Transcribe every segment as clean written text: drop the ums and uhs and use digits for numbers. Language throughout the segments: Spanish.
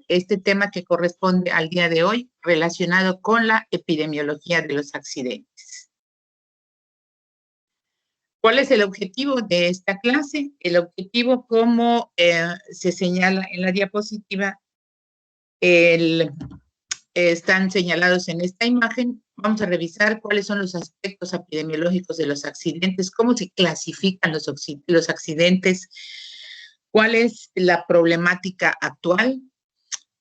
este tema que corresponde al día de hoy relacionado con la epidemiología de los accidentes. ¿Cuál es el objetivo de esta clase? El objetivo, como se señala en la diapositiva, están señalados en esta imagen. Vamos a revisar cuáles son los aspectos epidemiológicos de los accidentes, cómo se clasifican los accidentes, cuál es la problemática actual,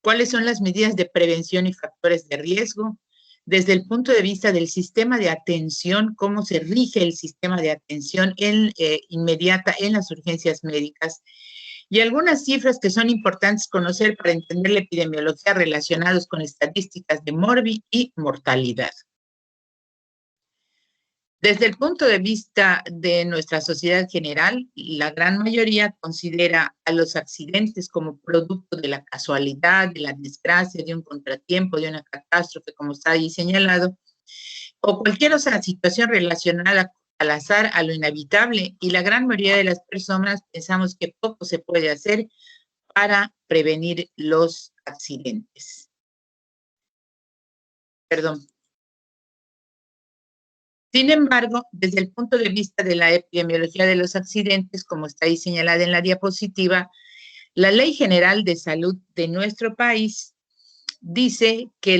cuáles son las medidas de prevención y factores de riesgo, desde el punto de vista del sistema de atención, cómo se rige el sistema de atención inmediata en las urgencias médicas, y algunas cifras que son importantes conocer para entender la epidemiología relacionadas con estadísticas de morbi y mortalidad. Desde el punto de vista de nuestra sociedad general, la gran mayoría considera a los accidentes como producto de la casualidad, de la desgracia, de un contratiempo, de una catástrofe, como está ahí señalado, o cualquier otra situación relacionada al azar, a lo inevitable, y la gran mayoría de las personas pensamos que poco se puede hacer para prevenir los accidentes. Perdón. Sin embargo, desde el punto de vista de la epidemiología de los accidentes, como está ahí señalada en la diapositiva, la Ley General de Salud de nuestro país dice que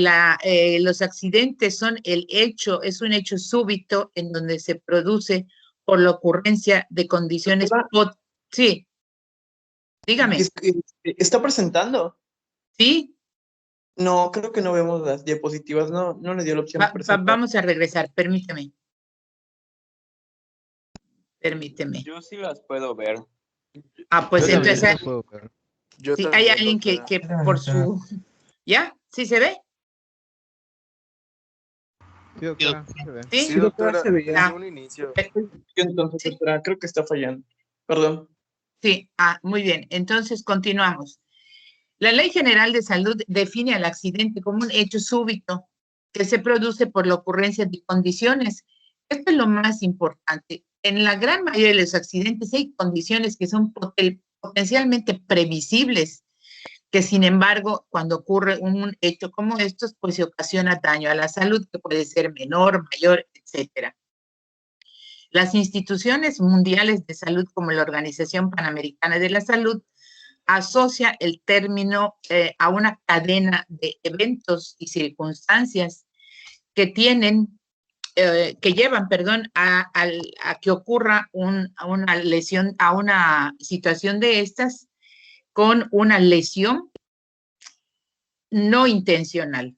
los accidentes son es un hecho súbito en donde se produce por la ocurrencia de condiciones. Sí, dígame. ¿Está presentando? Sí. No, creo que no vemos las diapositivas, no le dio la opción de presentar. Vamos a regresar, permíteme. Permíteme. Yo sí las puedo ver. Ah, pues Yo entonces también puedo ver. sí, hay alguien que por su... ¿Ya? ¿Sí se ve? Sí, doctora, sí se ve. Sí, Sí, doctora, se veía. Un inicio. Entonces, sí. doctora, creo que está fallando. Perdón. Sí, muy bien. Entonces, continuamos. La Ley General de Salud define al accidente como un hecho súbito que se produce por la ocurrencia de condiciones. Esto es lo más importante. En la gran mayoría de los accidentes hay condiciones que son potencialmente previsibles, que sin embargo, cuando ocurre un hecho como estos, pues se ocasiona daño a la salud, que puede ser menor, mayor, etcétera. Las instituciones mundiales de salud, como la Organización Panamericana de la Salud, asocia el término a una cadena de eventos y circunstancias que llevan, a que ocurra a una lesión, a una situación de estas con una lesión no intencional.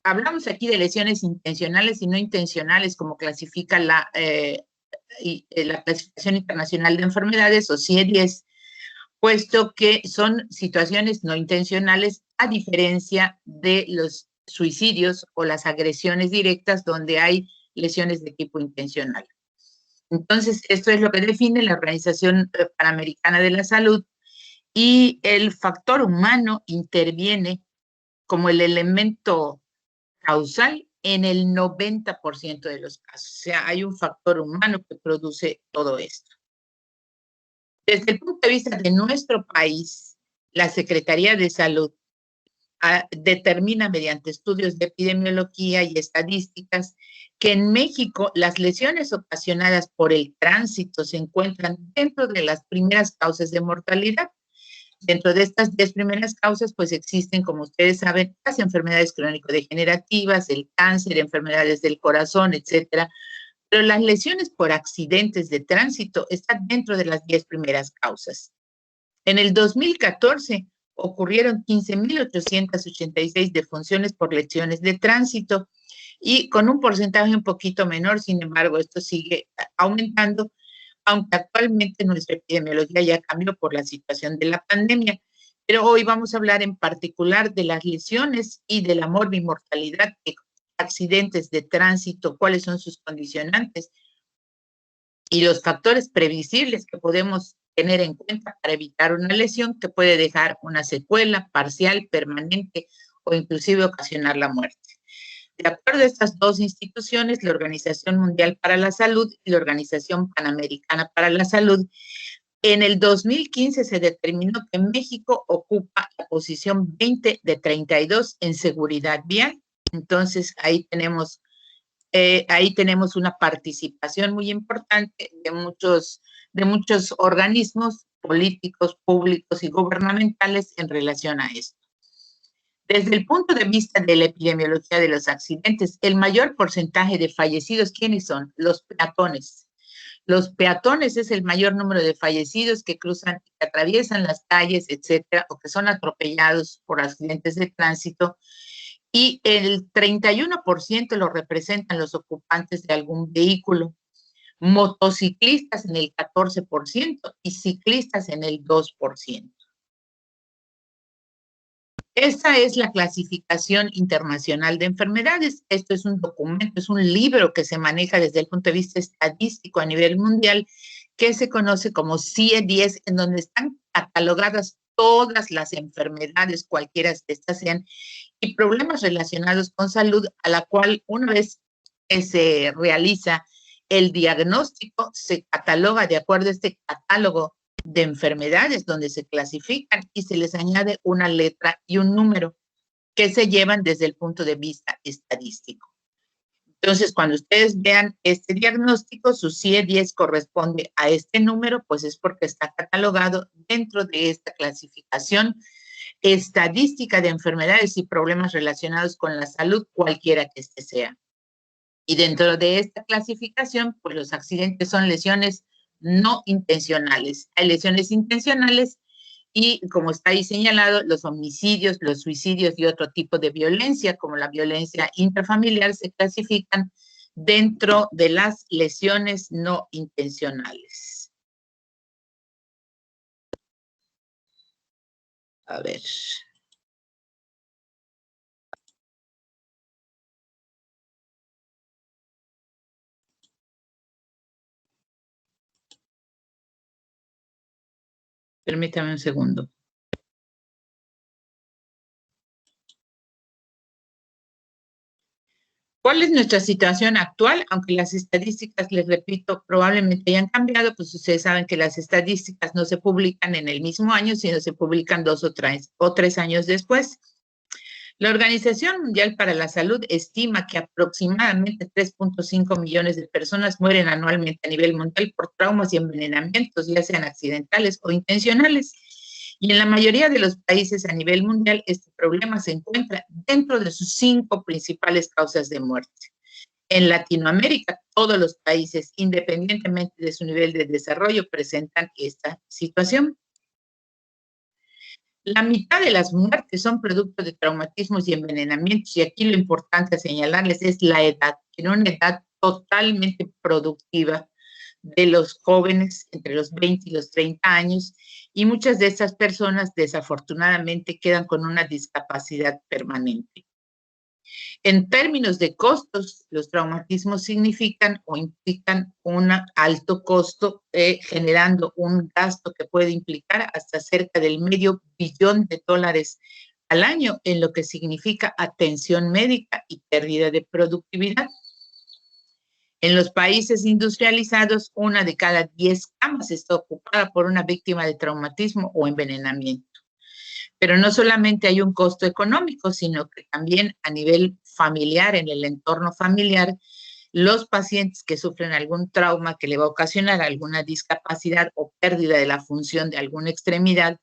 Hablamos aquí de lesiones intencionales y no intencionales, como clasifica la Clasificación Internacional de Enfermedades, o CIE-10, puesto que son situaciones no intencionales, a diferencia de los suicidios o las agresiones directas, donde hay lesiones de tipo intencional. Entonces, esto es lo que define la Organización Panamericana de la Salud, y el factor humano interviene como el elemento causal en el 90% de los casos. O sea, hay un factor humano que produce todo esto. Desde el punto de vista de nuestro país, la Secretaría de Salud determina mediante estudios de epidemiología y estadísticas que en México las lesiones ocasionadas por el tránsito se encuentran dentro de las primeras causas de mortalidad. Dentro de estas 10 primeras causas, pues existen, como ustedes saben, las enfermedades crónico-degenerativas, el cáncer, enfermedades del corazón, etcétera. Pero las lesiones por accidentes de tránsito están dentro de las 10 primeras causas. En el 2014 ocurrieron 15,886 defunciones por lesiones de tránsito, y con un porcentaje un poquito menor. Sin embargo, esto sigue aumentando, aunque actualmente nuestra epidemiología ya cambió por la situación de la pandemia. Pero hoy vamos a hablar en particular de las lesiones y de la morbimortalidad de accidentes de tránsito, cuáles son sus condicionantes y los factores previsibles que podemos tener en cuenta para evitar una lesión que puede dejar una secuela parcial, permanente o inclusive ocasionar la muerte. De acuerdo a estas dos instituciones, la Organización Mundial para la Salud y la Organización Panamericana para la Salud, En el 2015 se determinó que México ocupa la posición 20 de 32 en seguridad vial. Entonces, ahí tenemos una participación muy importante de muchos organismos políticos, públicos y gubernamentales en relación a esto. Desde el punto de vista de la epidemiología de los accidentes, el mayor porcentaje de fallecidos, ¿quiénes son? Los peatones. Los peatones es el mayor número de fallecidos que cruzan, que atraviesan las calles, etcétera, o que son atropellados por accidentes de tránsito, y el 31% lo representan los ocupantes de algún vehículo. Motociclistas en el 14% y ciclistas en el 2%. Esta es la clasificación internacional de enfermedades. Esto es un documento, es un libro que se maneja desde el punto de vista estadístico a nivel mundial, que se conoce como CIE-10, en donde están catalogadas todas las enfermedades, cualquiera que estas sean, y problemas relacionados con salud, a la cual una vez que se realiza el diagnóstico, se cataloga de acuerdo a este catálogo de enfermedades donde se clasifican y se les añade una letra y un número que se llevan desde el punto de vista estadístico. Entonces, cuando ustedes vean este diagnóstico, su CIE-10 corresponde a este número, pues es porque está catalogado dentro de esta clasificación estadística de enfermedades y problemas relacionados con la salud, cualquiera que este sea. Y dentro de esta clasificación, pues los accidentes son lesiones no intencionales. Hay lesiones intencionales y, como está ahí señalado, los homicidios, los suicidios y otro tipo de violencia, como la violencia intrafamiliar, se clasifican dentro de las lesiones no intencionales. A ver. Permítame un segundo. ¿Cuál es nuestra situación actual? Aunque las estadísticas, les repito, probablemente hayan cambiado, pues ustedes saben que las estadísticas no se publican en el mismo año, sino se publican 2 o 3 años después. La Organización Mundial para la Salud estima que aproximadamente 3.5 millones de personas mueren anualmente a nivel mundial por traumas y envenenamientos, ya sean accidentales o intencionales. Y en la mayoría de los países a nivel mundial, este problema se encuentra dentro de sus 5 principales causas de muerte. En Latinoamérica, todos los países, independientemente de su nivel de desarrollo, presentan esta situación. La mitad de las muertes son producto de traumatismos y envenenamientos, y aquí lo importante a señalarles es la edad, en una edad totalmente productiva de los jóvenes entre los 20 y los 30 años, y muchas de estas personas desafortunadamente quedan con una discapacidad permanente. En términos de costos, los traumatismos significan o implican un alto costo, generando un gasto que puede implicar hasta cerca del $500 millón al año, en lo que significa atención médica y pérdida de productividad. En los países industrializados, 1 de cada 10 camas está ocupada por una víctima de traumatismo o envenenamiento. Pero no solamente hay un costo económico, sino que también a nivel familiar, en el entorno familiar, los pacientes que sufren algún trauma que le va a ocasionar alguna discapacidad o pérdida de la función de alguna extremidad,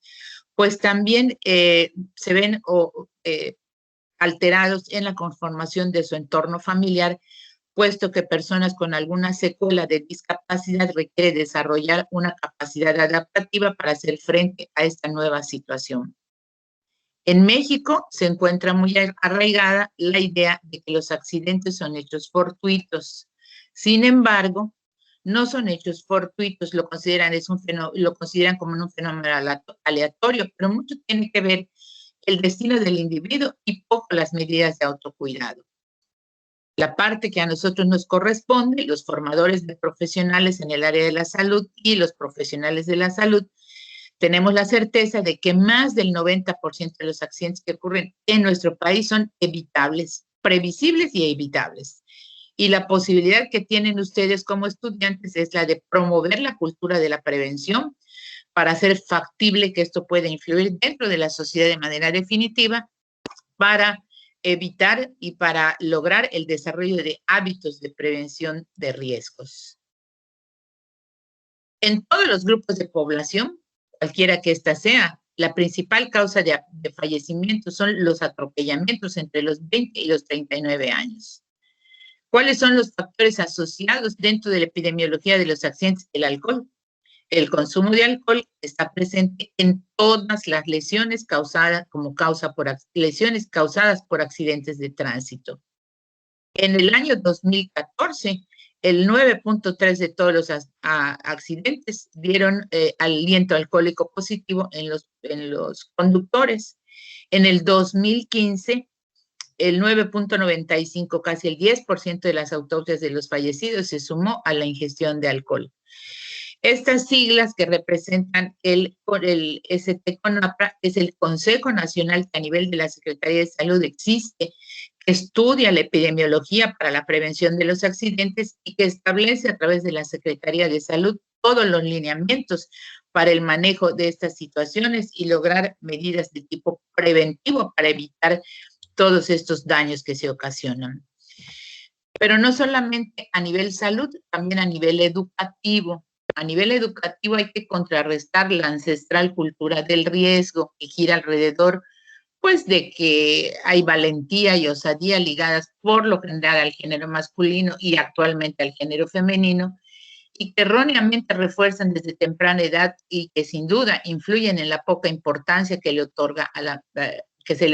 pues también se ven alterados en la conformación de su entorno familiar, puesto que personas con alguna secuela de discapacidad requieren desarrollar una capacidad adaptativa para hacer frente a esta nueva situación. En México se encuentra muy arraigada la idea de que los accidentes son hechos fortuitos. Sin embargo, no son hechos fortuitos, lo consideran como un fenómeno aleatorio, pero mucho tiene que ver el destino del individuo y poco las medidas de autocuidado. La parte que a nosotros nos corresponde, los formadores de profesionales en el área de la salud y los profesionales de la salud, tenemos la certeza de que más del 90% de los accidentes que ocurren en nuestro país son evitables, previsibles y evitables. Y la posibilidad que tienen ustedes como estudiantes es la de promover la cultura de la prevención, para hacer factible que esto pueda influir dentro de la sociedad de manera definitiva, para evitar y para lograr el desarrollo de hábitos de prevención de riesgos. En todos los grupos de población, cualquiera que ésta sea, la principal causa de fallecimiento son los atropellamientos entre los 20 y los 39 años. ¿Cuáles son los factores asociados dentro de la epidemiología de los accidentes? El alcohol. El consumo de alcohol está presente en todas las lesiones causadas lesiones causadas por accidentes de tránsito. En el año 2014, el 9.3 de todos los accidentes dieron aliento alcohólico positivo en los conductores. En el 2015, el 9.95, casi el 10% de las autopsias de los fallecidos se sumó a la ingestión de alcohol. Estas siglas que representan el ST-CONAPRA es el Consejo Nacional que a nivel de la Secretaría de Salud existe, que estudia la epidemiología para la prevención de los accidentes y que establece a través de la Secretaría de Salud todos los lineamientos para el manejo de estas situaciones y lograr medidas de tipo preventivo para evitar todos estos daños que se ocasionan. Pero no solamente a nivel salud, también a nivel educativo. A nivel educativo hay que contrarrestar la ancestral cultura del riesgo que gira alrededor, pues, de que hay valentía y osadía ligadas por lo general al género masculino y actualmente al género femenino, y que erróneamente refuerzan desde temprana edad y que sin duda influyen en la poca importancia que se le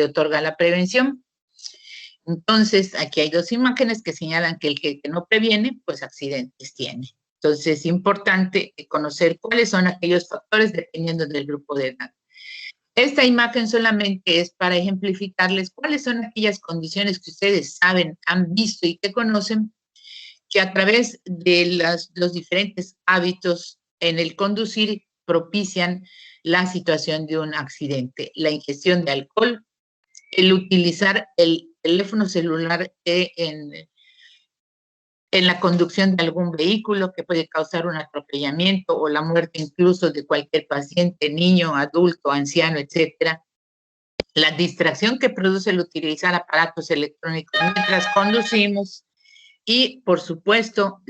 otorga a la prevención. Entonces, aquí hay dos imágenes que señalan que el que no previene, pues accidentes tiene. Entonces, es importante conocer cuáles son aquellos factores dependiendo del grupo de edad. Esta imagen solamente es para ejemplificarles cuáles son aquellas condiciones que ustedes saben, han visto y que conocen, que a través de los diferentes hábitos en el conducir propician la situación de un accidente. La ingestión de alcohol, el utilizar el teléfono celular en la conducción de algún vehículo que puede causar un atropellamiento o la muerte incluso de cualquier paciente, niño, adulto, anciano, etcétera. La distracción que produce el utilizar aparatos electrónicos mientras conducimos y, por supuesto,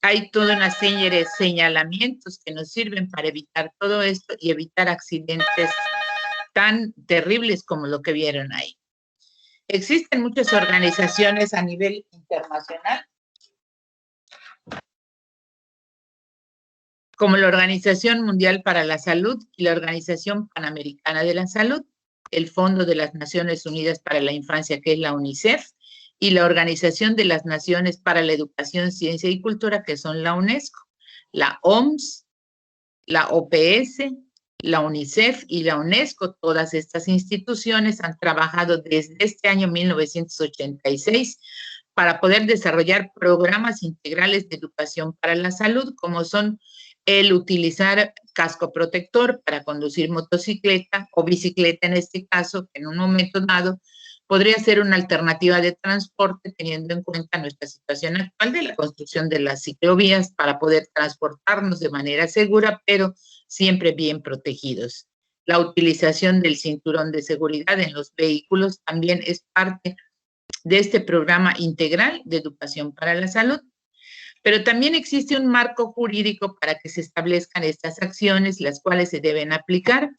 hay toda una serie de señalamientos que nos sirven para evitar todo esto y evitar accidentes tan terribles como lo que vieron ahí. Existen muchas organizaciones a nivel internacional, como la Organización Mundial para la Salud y la Organización Panamericana de la Salud, el Fondo de las Naciones Unidas para la Infancia, que es la UNICEF, y la Organización de las Naciones para la Educación, Ciencia y Cultura, que son la UNESCO, la OMS, la OPS, la UNICEF y la UNESCO. Todas estas instituciones han trabajado desde este año 1986 para poder desarrollar programas integrales de educación para la salud, como son el utilizar casco protector para conducir motocicleta o bicicleta en este caso, que en un momento dado podría ser una alternativa de transporte teniendo en cuenta nuestra situación actual de la construcción de las ciclovías para poder transportarnos de manera segura, pero siempre bien protegidos. La utilización del cinturón de seguridad en los vehículos también es parte de este programa integral de educación para la salud. Pero también existe un marco jurídico para que se establezcan estas acciones, las cuales se deben aplicar,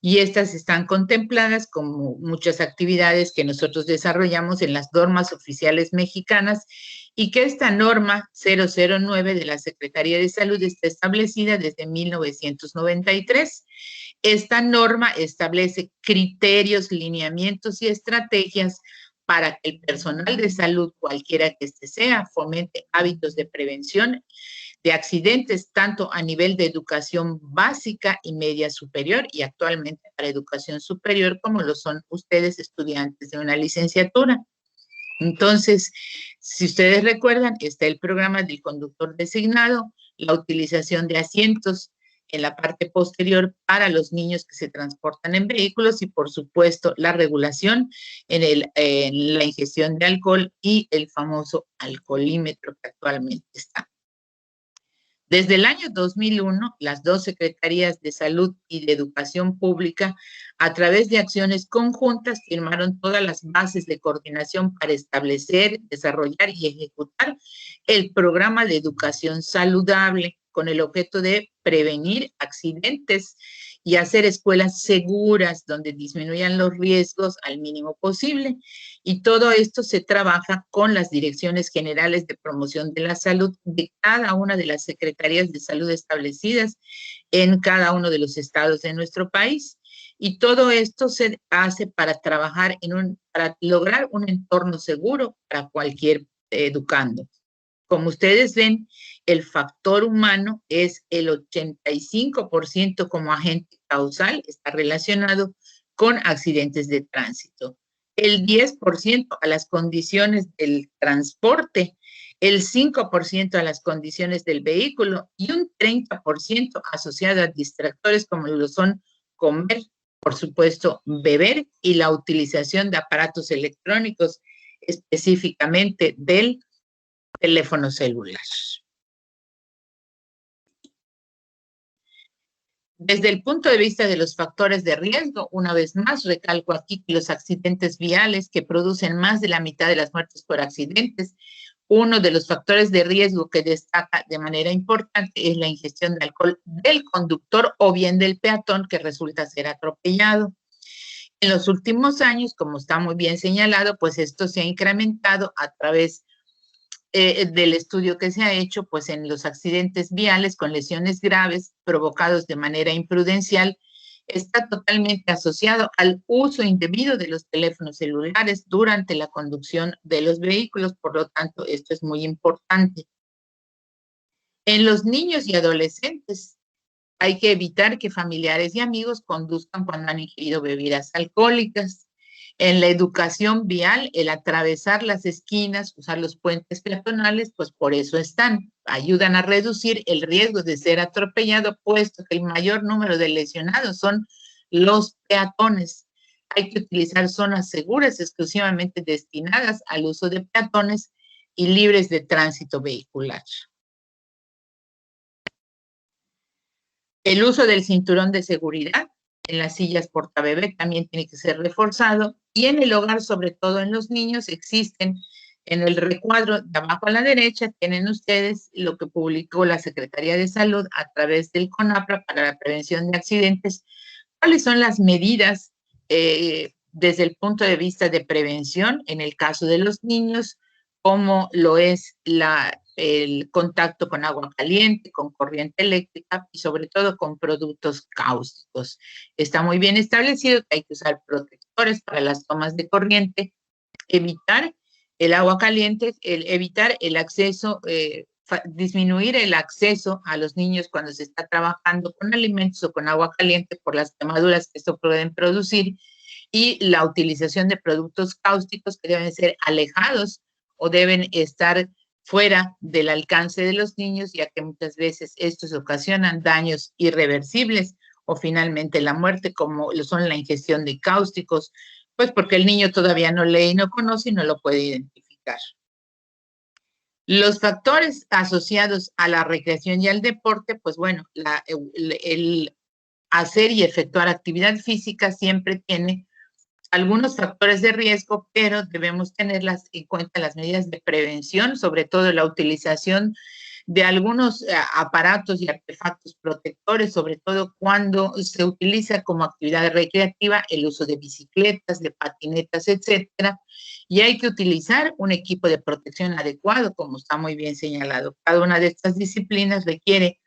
y estas están contempladas como muchas actividades que nosotros desarrollamos en las normas oficiales mexicanas, y que esta norma 009 de la Secretaría de Salud está establecida desde 1993. Esta norma establece criterios, lineamientos y estrategias para que el personal de salud, cualquiera que este sea, fomente hábitos de prevención de accidentes, tanto a nivel de educación básica y media superior, y actualmente para educación superior, como lo son ustedes, estudiantes de una licenciatura. Entonces, si ustedes recuerdan, está el programa del conductor designado, la utilización de asientos en la parte posterior para los niños que se transportan en vehículos y, por supuesto, la regulación en la ingestión de alcohol y el famoso alcoholímetro que actualmente está. Desde el año 2001, las dos Secretarías de Salud y de Educación Pública, a través de acciones conjuntas, firmaron todas las bases de coordinación para establecer, desarrollar y ejecutar el programa de educación saludable con el objeto de prevenir accidentes y hacer escuelas seguras donde disminuyan los riesgos al mínimo posible. Y todo esto se trabaja con las direcciones generales de promoción de la salud de cada una de las secretarías de salud establecidas en cada uno de los estados de nuestro país. Y todo esto se hace para trabajar para lograr un entorno seguro para cualquier educando. Como ustedes ven, el factor humano es el 85% como agente causal, está relacionado con accidentes de tránsito. El 10% a las condiciones del transporte, el 5% a las condiciones del vehículo y un 30% asociado a distractores como lo son comer, por supuesto, beber y la utilización de aparatos electrónicos, específicamente del teléfono celular. Desde el punto de vista de los factores de riesgo, una vez más recalco aquí que los accidentes viales que producen más de la mitad de las muertes por accidentes, uno de los factores de riesgo que destaca de manera importante es la ingestión de alcohol del conductor o bien del peatón que resulta ser atropellado. En los últimos años, como está muy bien señalado, pues esto se ha incrementado a través del estudio que se ha hecho, pues en los accidentes viales con lesiones graves provocados de manera imprudencial, está totalmente asociado al uso indebido de los teléfonos celulares durante la conducción de los vehículos, por lo tanto, esto es muy importante. En los niños y adolescentes, hay que evitar que familiares y amigos conduzcan cuando han ingerido bebidas alcohólicas. En la educación vial, el atravesar las esquinas, usar los puentes peatonales, pues por eso están. Ayudan a reducir el riesgo de ser atropellado, puesto que el mayor número de lesionados son los peatones. Hay que utilizar zonas seguras exclusivamente destinadas al uso de peatones y libres de tránsito vehicular. El uso del cinturón de seguridad en las sillas portabebé también tiene que ser reforzado y en el hogar, sobre todo en los niños, existen en el recuadro de abajo a la derecha, tienen ustedes lo que publicó la Secretaría de Salud a través del CONAPRA para la prevención de accidentes. ¿Cuáles son las medidas desde el punto de vista de prevención en el caso de los niños, como lo es el contacto con agua caliente, con corriente eléctrica y sobre todo con productos cáusticos? Está muy bien establecido que hay que usar protectores para las tomas de corriente, evitar el agua caliente, evitar el acceso, disminuir el acceso a los niños cuando se está trabajando con alimentos o con agua caliente por las quemaduras que esto pueden producir, y la utilización de productos cáusticos que deben ser alejados o deben estar fuera del alcance de los niños, ya que muchas veces estos ocasionan daños irreversibles o finalmente la muerte, como lo son la ingestión de cáusticos, pues porque el niño todavía no lee y no conoce y no lo puede identificar. Los factores asociados a la recreación y al deporte, pues bueno, el hacer y efectuar actividad física siempre tiene algunos factores de riesgo, pero debemos tenerlas en cuenta las medidas de prevención, sobre todo la utilización de algunos aparatos y artefactos protectores, sobre todo cuando se utiliza como actividad recreativa el uso de bicicletas, de patinetas, etcétera, y hay que utilizar un equipo de protección adecuado, como está muy bien señalado. Cada una de estas disciplinas requiere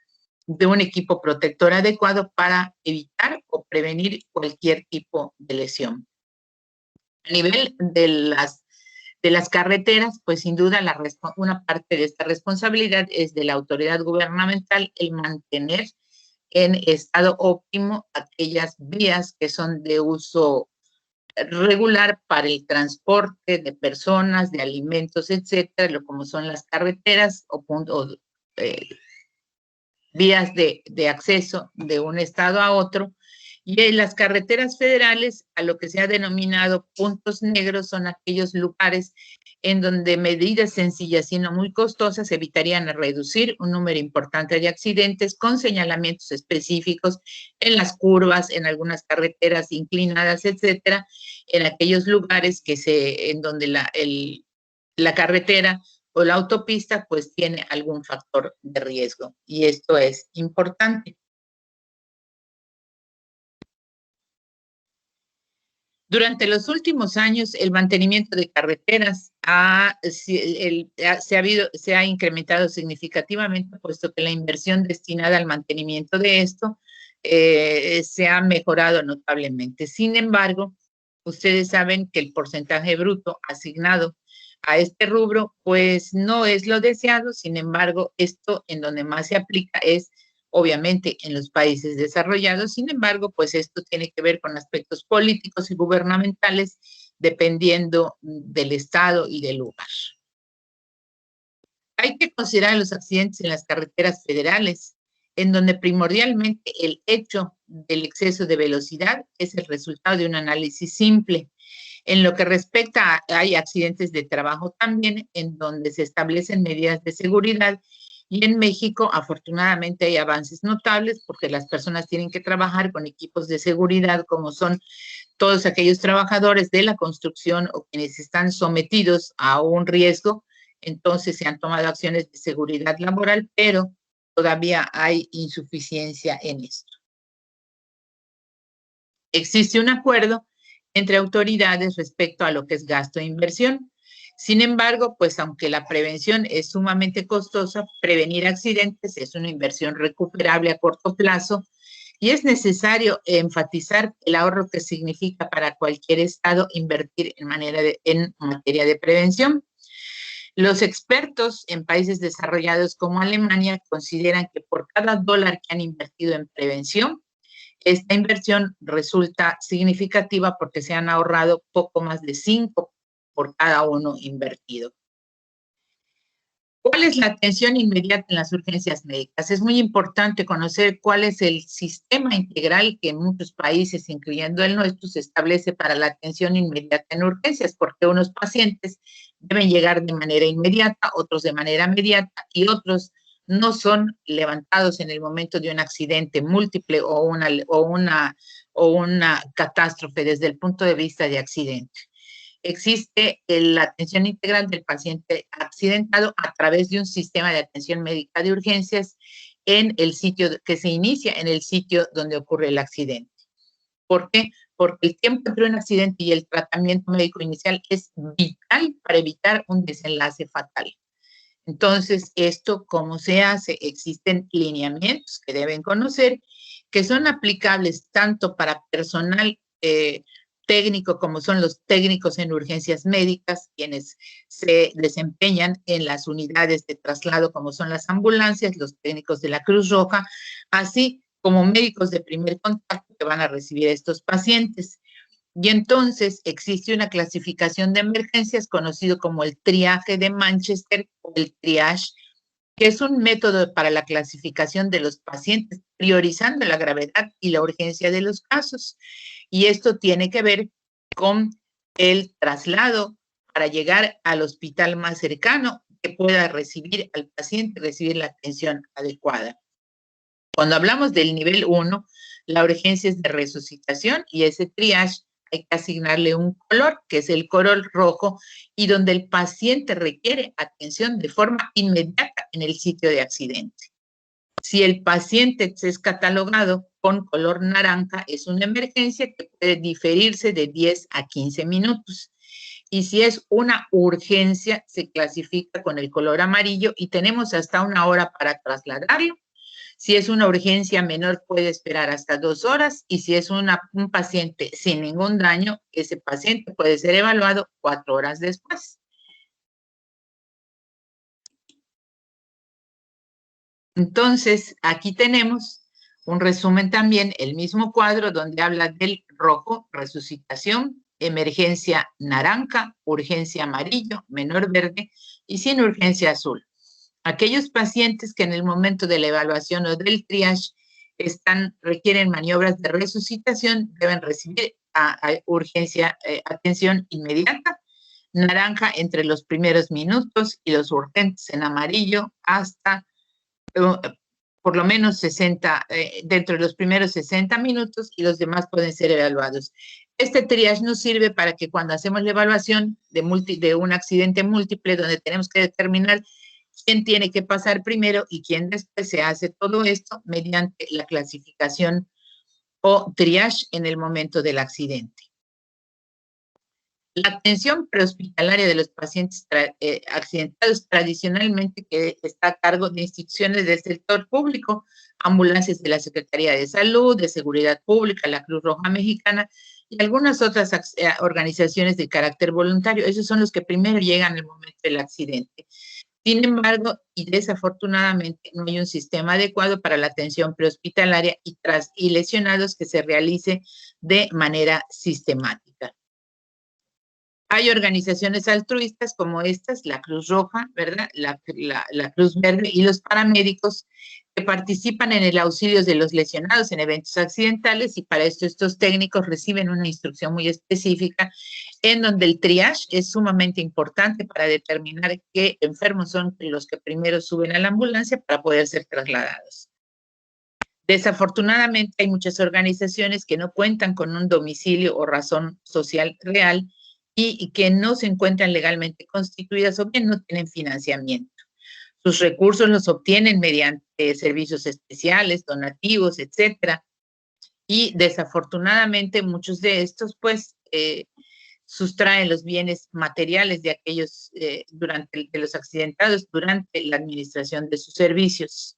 de un equipo protector adecuado para evitar o prevenir cualquier tipo de lesión. A nivel de las carreteras, pues sin duda una parte de esta responsabilidad es de la autoridad gubernamental el mantener en estado óptimo aquellas vías que son de uso regular para el transporte de personas, de alimentos, etcétera, como son las carreteras o vías de acceso de un estado a otro, Y en las carreteras federales, a lo que se ha denominado puntos negros, son aquellos lugares en donde medidas sencillas y no muy costosas evitarían reducir un número importante de accidentes con señalamientos específicos en las curvas, en algunas carreteras inclinadas, etcétera, en aquellos lugares en donde la carretera o la autopista pues tiene algún factor de riesgo. Y esto es importante. Durante los últimos años, el mantenimiento de carreteras se ha incrementado significativamente, puesto que la inversión destinada al mantenimiento de esto se ha mejorado notablemente. Sin embargo, ustedes saben que el porcentaje bruto asignado a este rubro, pues no es lo deseado. Sin embargo, esto en donde más se aplica es obviamente en los países desarrollados. Sin embargo, pues esto tiene que ver con aspectos políticos y gubernamentales dependiendo del estado y del lugar. Hay que considerar los accidentes en las carreteras federales, en donde primordialmente el hecho del exceso de velocidad es el resultado de un análisis simple. En lo que respecta hay accidentes de trabajo también, en donde se establecen medidas de seguridad. Y en México, afortunadamente, hay avances notables porque las personas tienen que trabajar con equipos de seguridad, como son todos aquellos trabajadores de la construcción o quienes están sometidos a un riesgo. Entonces, se han tomado acciones de seguridad laboral, pero todavía hay insuficiencia en esto. Existe un acuerdo entre autoridades respecto a lo que es gasto e inversión. Sin embargo, pues aunque la prevención es sumamente costosa, prevenir accidentes es una inversión recuperable a corto plazo y es necesario enfatizar el ahorro que significa para cualquier estado invertir en materia de prevención. Los expertos en países desarrollados como Alemania consideran que por cada dólar que han invertido en prevención, esta inversión resulta significativa porque se han ahorrado poco más de 5 por cada uno invertido. ¿Cuál es la atención inmediata en las urgencias médicas? Es muy importante conocer cuál es el sistema integral que en muchos países, incluyendo el nuestro, se establece para la atención inmediata en urgencias, porque unos pacientes deben llegar de manera inmediata, otros de manera mediata y otros no son levantados en el momento de un accidente múltiple o una catástrofe desde el punto de vista de accidente. Existe la atención integral del paciente accidentado a través de un sistema de atención médica de urgencias en el sitio que se inicia en el sitio donde ocurre el accidente. ¿Por qué? Porque el tiempo entre un accidente y el tratamiento médico inicial es vital para evitar un desenlace fatal. Entonces, ¿esto cómo se hace? Existen lineamientos que deben conocer que son aplicables tanto para personal técnico como son los técnicos en urgencias médicas, quienes se desempeñan en las unidades de traslado como son las ambulancias, los técnicos de la Cruz Roja, así como médicos de primer contacto que van a recibir a estos pacientes. Y entonces existe una clasificación de emergencias conocido como el triaje de Manchester o el triage, que es un método para la clasificación de los pacientes, priorizando la gravedad y la urgencia de los casos. Y esto tiene que ver con el traslado para llegar al hospital más cercano que pueda recibir al paciente, recibir la atención adecuada. Cuando hablamos del nivel 1, la urgencia es de resucitación y ese triage hay que asignarle un color, que es el color rojo, y donde el paciente requiere atención de forma inmediata en el sitio de accidente. Si el paciente es catalogado con color naranja, es una emergencia que puede diferirse de 10 a 15 minutos. Y si es una urgencia, se clasifica con el color amarillo y tenemos hasta 1 hora para trasladarlo. Si es una urgencia menor, puede esperar hasta 2 horas. Y si es un paciente sin ningún daño, ese paciente puede ser evaluado 4 horas después. Entonces, aquí tenemos un resumen también, el mismo cuadro donde habla del rojo, resucitación, emergencia naranja, urgencia amarillo, menor verde y sin urgencia azul. Aquellos pacientes que en el momento de la evaluación o del triage requieren maniobras de resucitación, deben recibir atención inmediata. Naranja entre los primeros minutos y los urgentes en amarillo hasta por lo menos 60, dentro de los primeros 60 minutos, y los demás pueden ser evaluados. Este triage nos sirve para que cuando hacemos la evaluación de un accidente múltiple, donde tenemos que determinar quién tiene que pasar primero y quién después, se hace todo esto mediante la clasificación o triage en el momento del accidente. La atención prehospitalaria de los pacientes accidentados tradicionalmente que está a cargo de instituciones del sector público, ambulancias de la Secretaría de Salud, de Seguridad Pública, la Cruz Roja Mexicana y algunas otras organizaciones de carácter voluntario. Esos son los que primero llegan en el momento del accidente. Sin embargo, y desafortunadamente, no hay un sistema adecuado para la atención prehospitalaria y lesionados que se realice de manera sistemática. Hay organizaciones altruistas como estas, la Cruz Roja, ¿verdad? La Cruz Verde y los paramédicos que participan en el auxilio de los lesionados en eventos accidentales, y para esto estos técnicos reciben una instrucción muy específica en donde el triage es sumamente importante para determinar qué enfermos son los que primero suben a la ambulancia para poder ser trasladados. Desafortunadamente hay muchas organizaciones que no cuentan con un domicilio o razón social real y que no se encuentran legalmente constituidas o bien no tienen financiamiento. Sus recursos los obtienen mediante servicios especiales, donativos, etcétera. Y desafortunadamente muchos de estos, pues, sustraen los bienes materiales de aquellos de los accidentados durante la administración de sus servicios.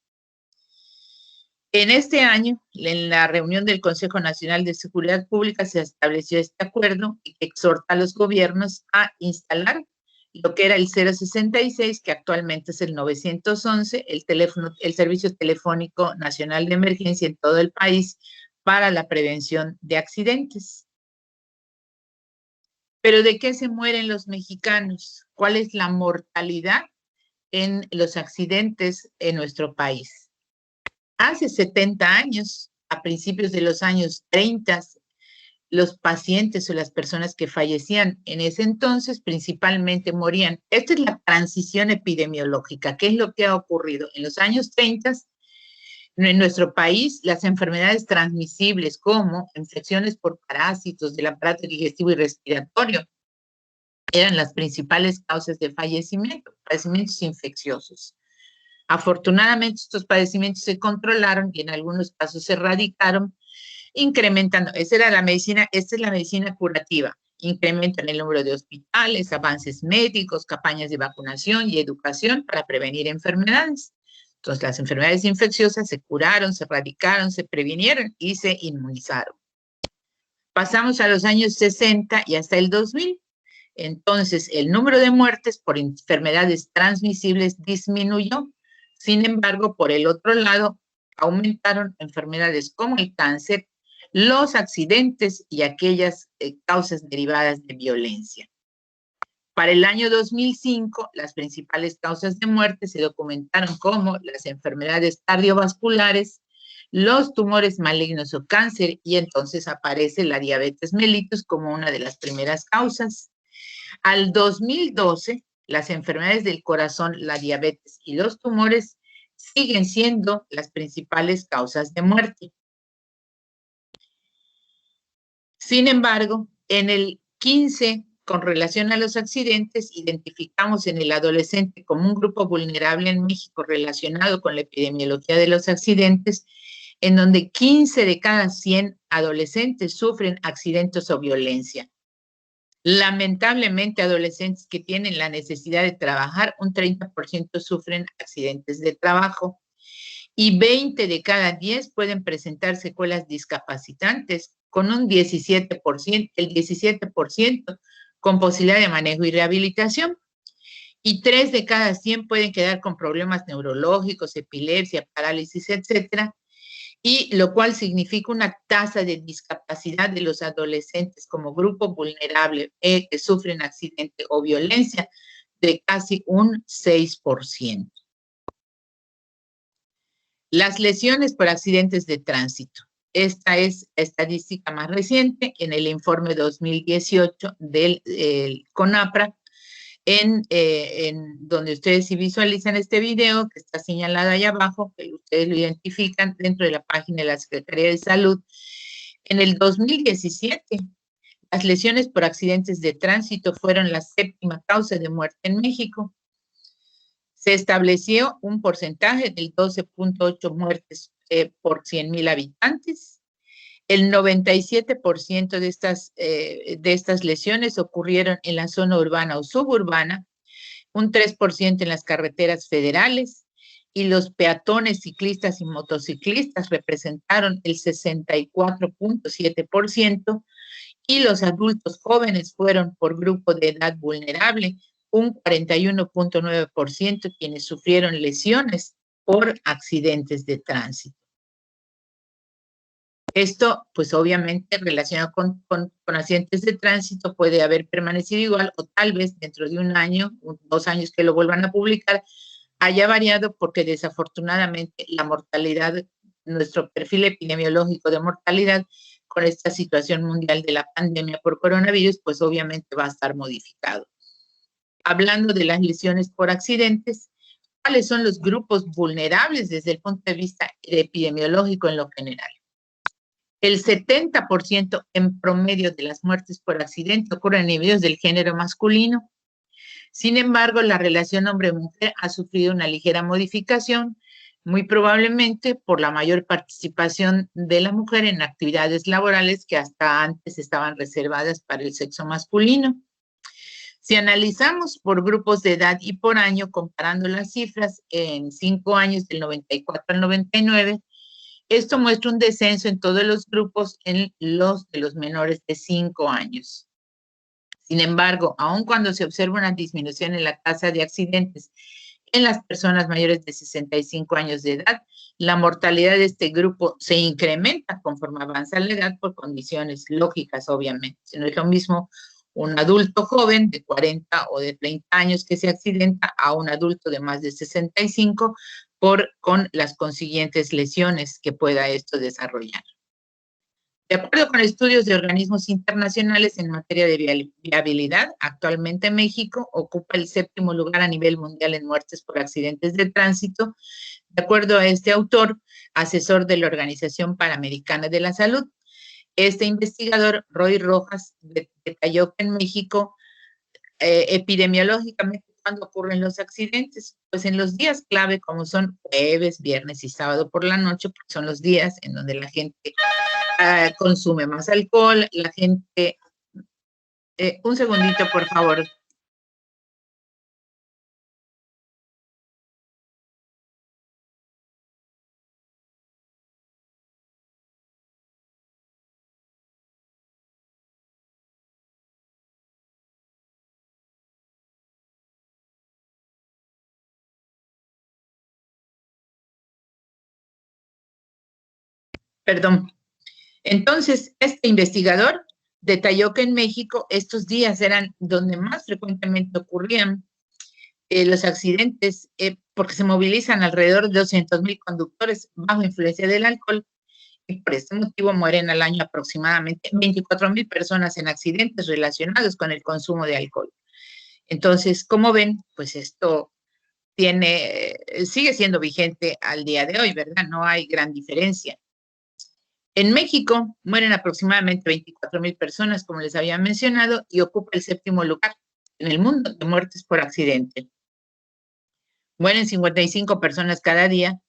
En este año, en la reunión del Consejo Nacional de Seguridad Pública, se estableció este acuerdo que exhorta a los gobiernos a instalar lo que era el 066, que actualmente es el 911, el Servicio Telefónico Nacional de Emergencia en todo el país para la prevención de accidentes. Pero ¿de qué se mueren los mexicanos? ¿Cuál es la mortalidad en los accidentes en nuestro país? Hace 70 años, a principios de los años 30, los pacientes o las personas que fallecían en ese entonces principalmente morían. Esta es la transición epidemiológica. ¿Qué es lo que ha ocurrido? En los años 30, en nuestro país, las enfermedades transmisibles como infecciones por parásitos del aparato digestivo y respiratorio eran las principales causas de fallecimiento, padecimientos infecciosos. Afortunadamente, estos padecimientos se controlaron y en algunos casos se erradicaron, incrementando, esta es la medicina curativa, incrementan el número de hospitales, avances médicos, campañas de vacunación y educación para prevenir enfermedades. Entonces, las enfermedades infecciosas se curaron, se erradicaron, se previnieron y se inmunizaron. Pasamos a los años 60 y hasta el 2000. Entonces, el número de muertes por enfermedades transmisibles disminuyó. Sin embargo, por el otro lado, aumentaron enfermedades como el cáncer, los accidentes y aquellas causas derivadas de violencia. Para el año 2005, las principales causas de muerte se documentaron como las enfermedades cardiovasculares, los tumores malignos o cáncer, y entonces aparece la diabetes mellitus como una de las primeras causas. Al 2012, las enfermedades del corazón, la diabetes y los tumores siguen siendo las principales causas de muerte. Sin embargo, en el 15, con relación a los accidentes, identificamos en el adolescente como un grupo vulnerable en México relacionado con la epidemiología de los accidentes, en donde 15 de cada 100 adolescentes sufren accidentes o violencia. Lamentablemente, adolescentes que tienen la necesidad de trabajar, un 30% sufren accidentes de trabajo y 20 de cada 10 pueden presentar secuelas discapacitantes, con un 17%, el 17% con posibilidad de manejo y rehabilitación. Y 3 de cada 100 pueden quedar con problemas neurológicos, epilepsia, parálisis, etcétera, y lo cual significa una tasa de discapacidad de los adolescentes como grupo vulnerable que sufren accidente o violencia de casi un 6%. Las lesiones por accidentes de tránsito. Esta es la estadística más reciente en el informe 2018 del CONAPRA, en donde ustedes si visualizan este video que está señalado ahí abajo, que ustedes lo identifican dentro de la página de la Secretaría de Salud. En el 2017, las lesiones por accidentes de tránsito fueron la 7ª causa de muerte en México. Se estableció un porcentaje del 12.8 muertes por 100,000 habitantes. El 97% de estas lesiones ocurrieron en la zona urbana o suburbana, un 3% en las carreteras federales, y los peatones, ciclistas y motociclistas representaron el 64.7%, y los adultos jóvenes fueron por grupo de edad vulnerable, un 41.9% quienes sufrieron lesiones por accidentes de tránsito. Esto, pues obviamente, relacionado con accidentes de tránsito puede haber permanecido igual o tal vez dentro de 1 año, 2 años que lo vuelvan a publicar, haya variado porque desafortunadamente la mortalidad, nuestro perfil epidemiológico de mortalidad con esta situación mundial de la pandemia por coronavirus, pues obviamente va a estar modificado. Hablando de las lesiones por accidentes, ¿cuáles son los grupos vulnerables desde el punto de vista epidemiológico en lo general? El 70% en promedio de las muertes por accidente ocurren en individuos del género masculino. Sin embargo, la relación hombre-mujer ha sufrido una ligera modificación, muy probablemente por la mayor participación de la mujer en actividades laborales que hasta antes estaban reservadas para el sexo masculino. Si analizamos por grupos de edad y por año, comparando las cifras en 5 años del 94 al 99, esto muestra un descenso en todos los grupos en los de los menores de 5 años. Sin embargo, aun cuando se observa una disminución en la tasa de accidentes en las personas mayores de 65 años de edad, la mortalidad de este grupo se incrementa conforme avanza la edad por condiciones lógicas, obviamente. No es lo mismo un adulto joven de 40 o de 30 años que se accidenta a un adulto de más de 65 con las consiguientes lesiones que pueda esto desarrollar. De acuerdo con estudios de organismos internacionales en materia de viabilidad, actualmente México ocupa el 7º lugar a nivel mundial en muertes por accidentes de tránsito. De acuerdo a este autor, asesor de la Organización Panamericana de la Salud, este investigador, Roy Rojas, detalló que en México, epidemiológicamente, ¿cuándo ocurren los accidentes? Pues en los días clave, como son jueves, viernes y sábado por la noche, porque son los días en donde la gente consume más alcohol, la gente... un segundito, por favor. Perdón. Entonces, este investigador detalló que en México estos días eran donde más frecuentemente ocurrían los accidentes, porque se movilizan alrededor de 200,000 conductores bajo influencia del alcohol, y por este motivo mueren al año aproximadamente 24,000 personas en accidentes relacionados con el consumo de alcohol. Entonces, como ven, pues esto sigue siendo vigente al día de hoy, ¿verdad? No hay gran diferencia. En México mueren aproximadamente 24,000 personas, como les había mencionado, y ocupa el 7º lugar en el mundo de muertes por accidente. Mueren 55 personas cada día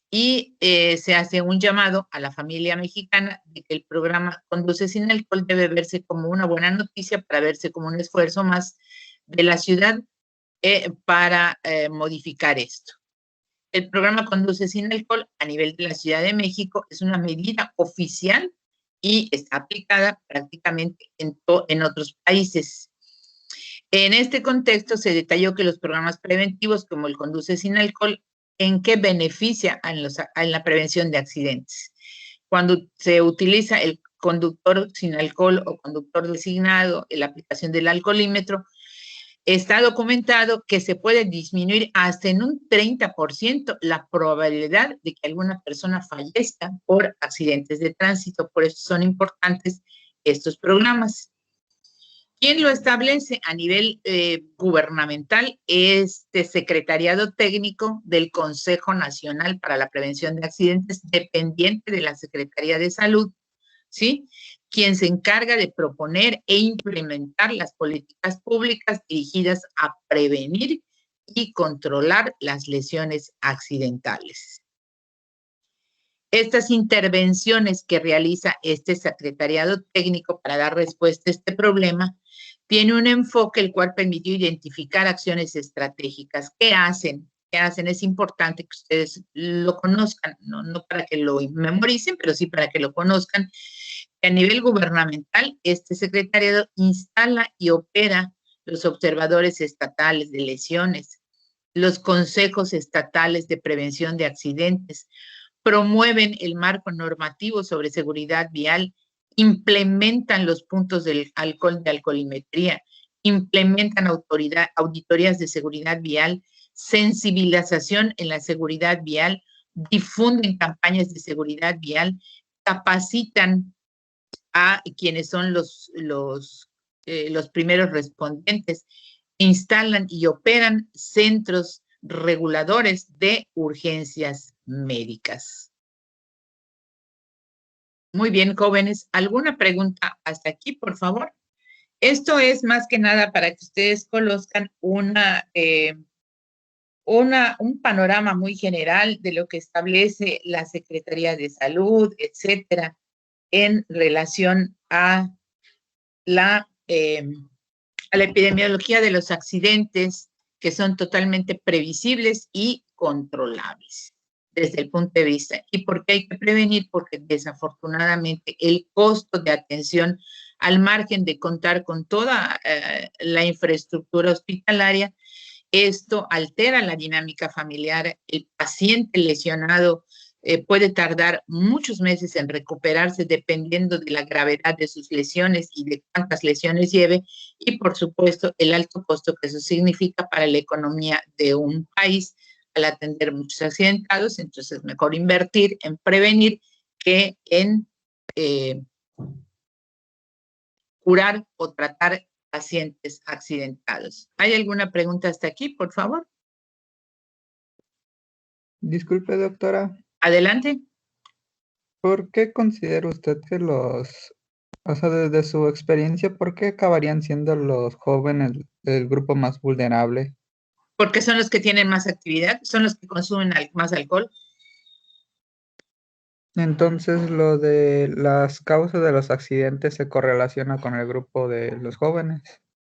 y se hace un llamado a la familia mexicana de que el programa Conduce sin Alcohol debe verse como una buena noticia, para verse como un esfuerzo más de la ciudad para modificar esto. El programa Conduce sin Alcohol a nivel de la Ciudad de México es una medida oficial y está aplicada prácticamente en otros países. En este contexto se detalló que los programas preventivos como el Conduce sin Alcohol, ¿en qué beneficia en la prevención de accidentes? Cuando se utiliza el conductor sin alcohol o conductor designado, la aplicación del alcoholímetro, Está documentado que se puede disminuir hasta en un 30% la probabilidad de que alguna persona fallezca por accidentes de tránsito. Por eso son importantes estos programas. ¿Quién lo establece a nivel gubernamental? Este Secretariado Técnico del Consejo Nacional para la Prevención de Accidentes, dependiente de la Secretaría de Salud, ¿sí? Quien se encarga de proponer e implementar las políticas públicas dirigidas a prevenir y controlar las lesiones accidentales. Estas intervenciones que realiza este Secretariado Técnico para dar respuesta a este problema tiene un enfoque el cual permitió identificar acciones estratégicas. ¿Qué hacen? ¿Qué hacen? Es importante que ustedes lo conozcan, no para que lo memoricen, pero sí para que lo conozcan. A nivel gubernamental, este secretariado instala y opera los observadores estatales de lesiones, los consejos estatales de prevención de accidentes, promueven el marco normativo sobre seguridad vial, implementan los puntos del alcohol de alcoholimetría, implementan auditorías de seguridad vial, sensibilización en la seguridad vial, difunden campañas de seguridad vial, capacitan a quienes son los primeros respondientes, instalan y operan centros reguladores de urgencias médicas. Muy bien, jóvenes. ¿Alguna pregunta hasta aquí, por favor? Esto es más que nada para que ustedes conozcan un panorama muy general de lo que establece la Secretaría de Salud, etcétera, en relación a la epidemiología de los accidentes, que son totalmente previsibles y controlables desde el punto de vista. ¿Y por qué hay que prevenir? Porque desafortunadamente el costo de atención, al margen de contar con toda la infraestructura hospitalaria, esto altera la dinámica familiar. El paciente lesionado puede tardar muchos meses en recuperarse dependiendo de la gravedad de sus lesiones y de cuántas lesiones lleve, y por supuesto el alto costo que eso significa para la economía de un país al atender muchos accidentados. Entonces mejor invertir en prevenir que en curar o tratar pacientes accidentados. ¿Hay alguna pregunta hasta aquí, por favor? Disculpe, doctora. Adelante. ¿Por qué considera usted que o sea, desde su experiencia, por qué acabarían siendo los jóvenes el grupo más vulnerable? Porque son los que tienen más actividad, son los que consumen más alcohol. Entonces, lo de las causas de los accidentes se correlaciona con el grupo de los jóvenes.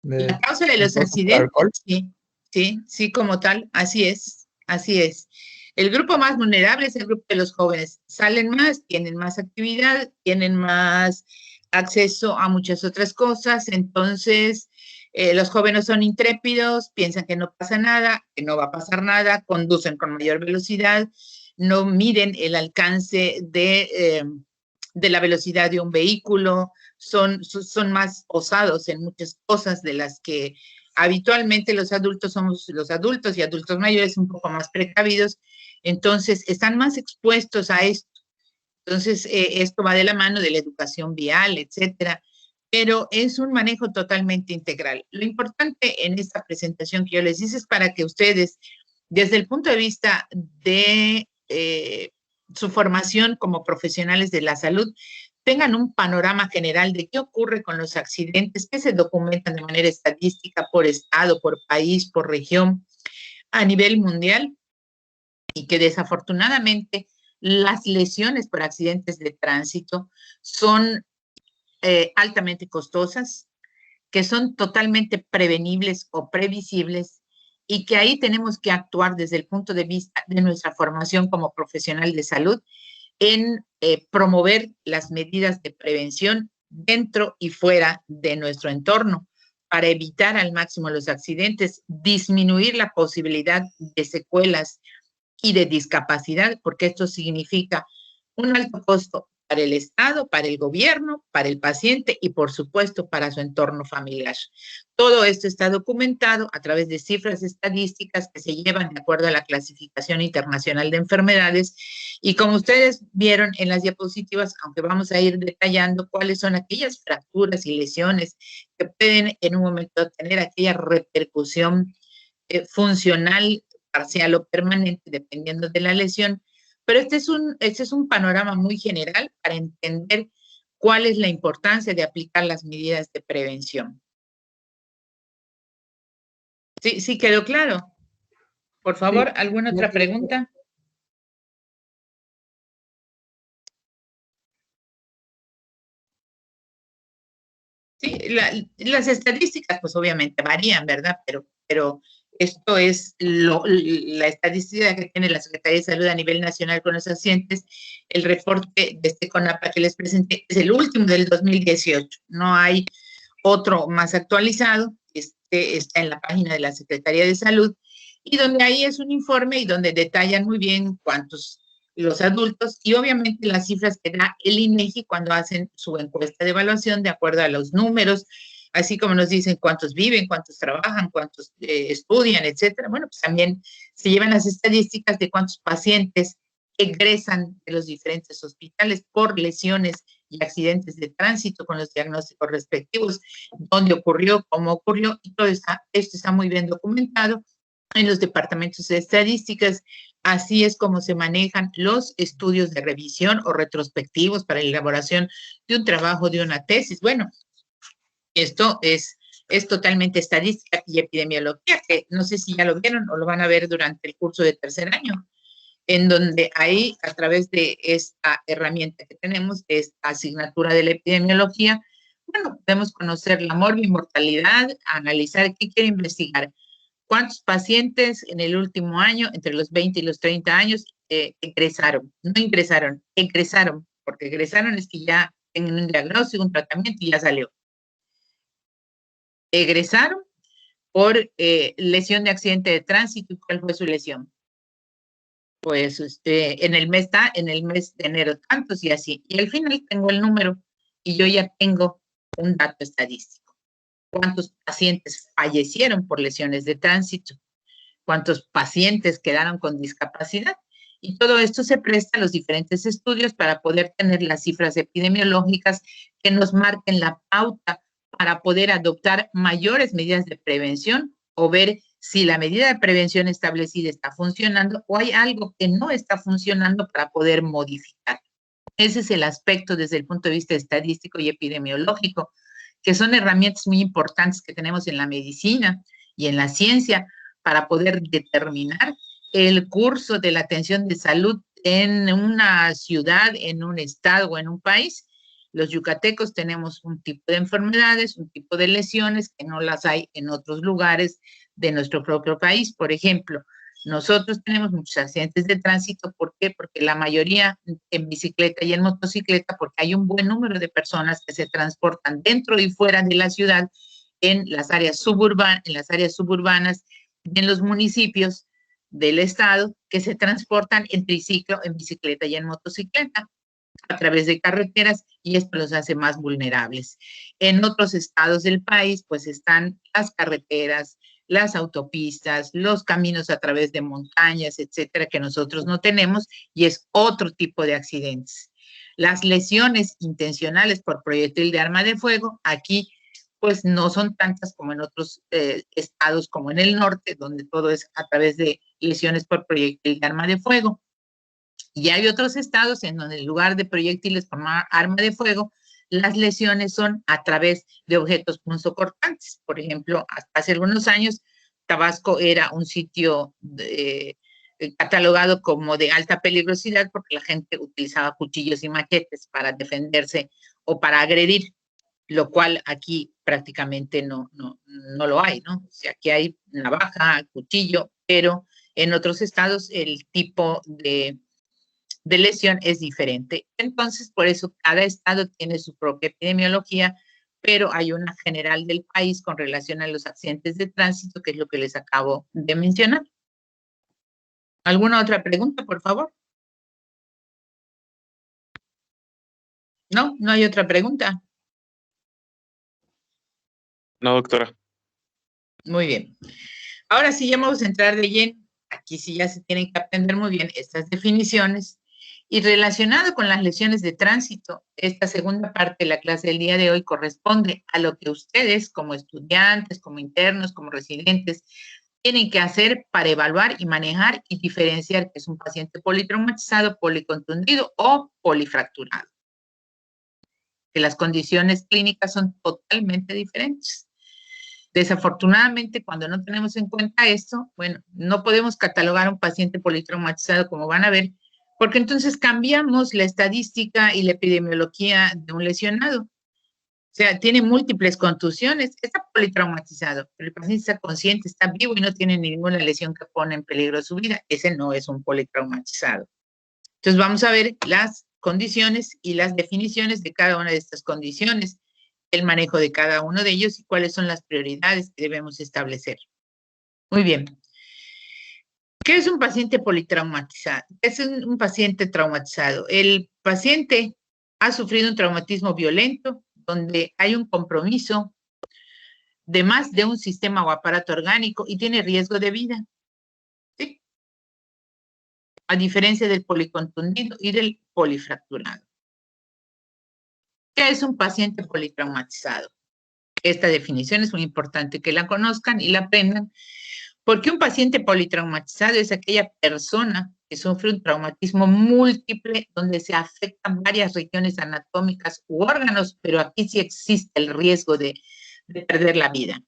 La causa de los accidentes, sí, como tal, así es. El grupo más vulnerable es el grupo de los jóvenes. Salen más, tienen más actividad, tienen más acceso a muchas otras cosas. Entonces, los jóvenes son intrépidos, piensan que no pasa nada, que no va a pasar nada, conducen con mayor velocidad, no miden el alcance de la velocidad de un vehículo, son más osados en muchas cosas de las que habitualmente los adultos somos, los adultos y adultos mayores un poco más precavidos. Entonces están más expuestos a esto. Entonces esto va de la mano de la educación vial, etcétera, pero es un manejo totalmente integral. Lo importante en esta presentación que yo les hice es para que ustedes, desde el punto de vista de su formación como profesionales de la salud, tengan un panorama general de qué ocurre con los accidentes que se documentan de manera estadística por estado, por país, por región, a nivel mundial, y que desafortunadamente las lesiones por accidentes de tránsito son altamente costosas, que son totalmente prevenibles o previsibles, y que ahí tenemos que actuar desde el punto de vista de nuestra formación como profesional de salud en promover las medidas de prevención dentro y fuera de nuestro entorno para evitar al máximo los accidentes, disminuir la posibilidad de secuelas y de discapacidad, porque esto significa un alto costo para el Estado, para el gobierno, para el paciente y, por supuesto, para su entorno familiar. Todo esto está documentado a través de cifras estadísticas que se llevan de acuerdo a la clasificación internacional de enfermedades. Y como ustedes vieron en las diapositivas, aunque vamos a ir detallando cuáles son aquellas fracturas y lesiones que pueden en un momento tener aquella repercusión funcional, parcial o permanente, dependiendo de la lesión. Pero este es un panorama muy general para entender cuál es la importancia de aplicar las medidas de prevención. ¿Sí, sí quedó claro? Por favor, Sí, ¿alguna otra pregunta? Sí, las estadísticas pues obviamente varían, ¿verdad? Pero esto es la estadística que tiene la Secretaría de Salud a nivel nacional con los pacientes. El reporte de este CONAPA que les presenté es el último del 2018. No hay otro más actualizado. Este está en la página de la Secretaría de Salud y donde ahí es un informe y donde detallan muy bien cuántos los adultos y obviamente las cifras que da el INEGI cuando hacen su encuesta de evaluación de acuerdo a los números, así como nos dicen cuántos viven, cuántos trabajan, cuántos estudian, etcétera. Bueno, pues también se llevan las estadísticas de cuántos pacientes egresan de los diferentes hospitales por lesiones y accidentes de tránsito con los diagnósticos respectivos, dónde ocurrió, cómo ocurrió, y todo esto está muy bien documentado en los departamentos de estadísticas. Así es como se manejan los estudios de revisión o retrospectivos para la elaboración de un trabajo, de una tesis. Bueno, esto es totalmente estadística y epidemiología, que no sé si ya lo vieron o lo van a ver durante el curso de tercer año, en donde ahí, a través de esta herramienta que tenemos, esta asignatura de la epidemiología, bueno, podemos conocer la mortalidad, analizar qué quiere investigar. ¿Cuántos pacientes en el último año, entre los 20 y los 30 años, egresaron? No ingresaron, egresaron, porque egresaron es que ya tienen un diagnóstico, un tratamiento y ya salió. Egresaron por lesión de accidente de tránsito. ¿Cuál fue su lesión? Pues en el mes de enero tantos y así. Y al final tengo el número y yo ya tengo un dato estadístico. ¿Cuántos pacientes fallecieron por lesiones de tránsito? ¿Cuántos pacientes quedaron con discapacidad? Y todo esto se presta a los diferentes estudios para poder tener las cifras epidemiológicas que nos marquen la pauta para poder adoptar mayores medidas de prevención o ver si la medida de prevención establecida está funcionando o hay algo que no está funcionando para poder modificar. Ese es el aspecto desde el punto de vista estadístico y epidemiológico, que son herramientas muy importantes que tenemos en la medicina y en la ciencia para poder determinar el curso de la atención de salud en una ciudad, en un estado o en un país. Los yucatecos tenemos un tipo de enfermedades, un tipo de lesiones que no las hay en otros lugares de nuestro propio país. Por ejemplo, nosotros tenemos muchos accidentes de tránsito. ¿Por qué? Porque la mayoría en bicicleta y en motocicleta, porque hay un buen número de personas que se transportan dentro y fuera de la ciudad en las áreas suburbanas y en los municipios del estado que se transportan en triciclo, en bicicleta y en motocicleta a través de carreteras y esto los hace más vulnerables. En otros estados del país, pues están las carreteras, las autopistas, los caminos a través de montañas, etcétera, que nosotros no tenemos y es otro tipo de accidentes. Las lesiones intencionales por proyectil de arma de fuego, aquí pues no son tantas como en otros estados como en el norte, donde todo es a través de lesiones por proyectil de arma de fuego. Y hay otros estados en donde en lugar de proyectiles por arma de fuego, las lesiones son a través de objetos punzocortantes. Por ejemplo, hasta hace algunos años, Tabasco era un sitio catalogado como de alta peligrosidad porque la gente utilizaba cuchillos y machetes para defenderse o para agredir, lo cual aquí prácticamente no lo hay, ¿no? O sea, aquí hay navaja, cuchillo, pero en otros estados el tipo de lesión es diferente. Entonces, por eso cada estado tiene su propia epidemiología, pero hay una general del país con relación a los accidentes de tránsito, que es lo que les acabo de mencionar. ¿Alguna otra pregunta, por favor? ¿No? ¿No hay otra pregunta? No, doctora. Muy bien. Ahora sí, ya vamos a entrar de lleno. Aquí sí ya se tienen que aprender muy bien estas definiciones. Y relacionado con las lesiones de tránsito, esta segunda parte de la clase del día de hoy corresponde a lo que ustedes, como estudiantes, como internos, como residentes, tienen que hacer para evaluar y manejar y diferenciar que es un paciente politraumatizado, policontundido o polifracturado. Que las condiciones clínicas son totalmente diferentes. Desafortunadamente, cuando no tenemos en cuenta esto, bueno, no podemos catalogar a un paciente politraumatizado, como van a ver, porque entonces cambiamos la estadística y la epidemiología de un lesionado. O sea, tiene múltiples contusiones, está politraumatizado, pero el paciente está consciente, está vivo y no tiene ninguna lesión que pone en peligro su vida. Ese no es un politraumatizado. Entonces vamos a ver las condiciones y las definiciones de cada una de estas condiciones, el manejo de cada uno de ellos y cuáles son las prioridades que debemos establecer. Muy bien. ¿Qué es un paciente politraumatizado? Es un paciente traumatizado. El paciente ha sufrido un traumatismo violento donde hay un compromiso de más de un sistema o aparato orgánico y tiene riesgo de vida. ¿Sí? A diferencia del policontundido y del polifracturado. ¿Qué es un paciente politraumatizado? Esta definición es muy importante que la conozcan y la aprendan, porque un paciente politraumatizado es aquella persona que sufre un traumatismo múltiple donde se afectan varias regiones anatómicas u órganos, pero aquí sí existe el riesgo de perder la vida.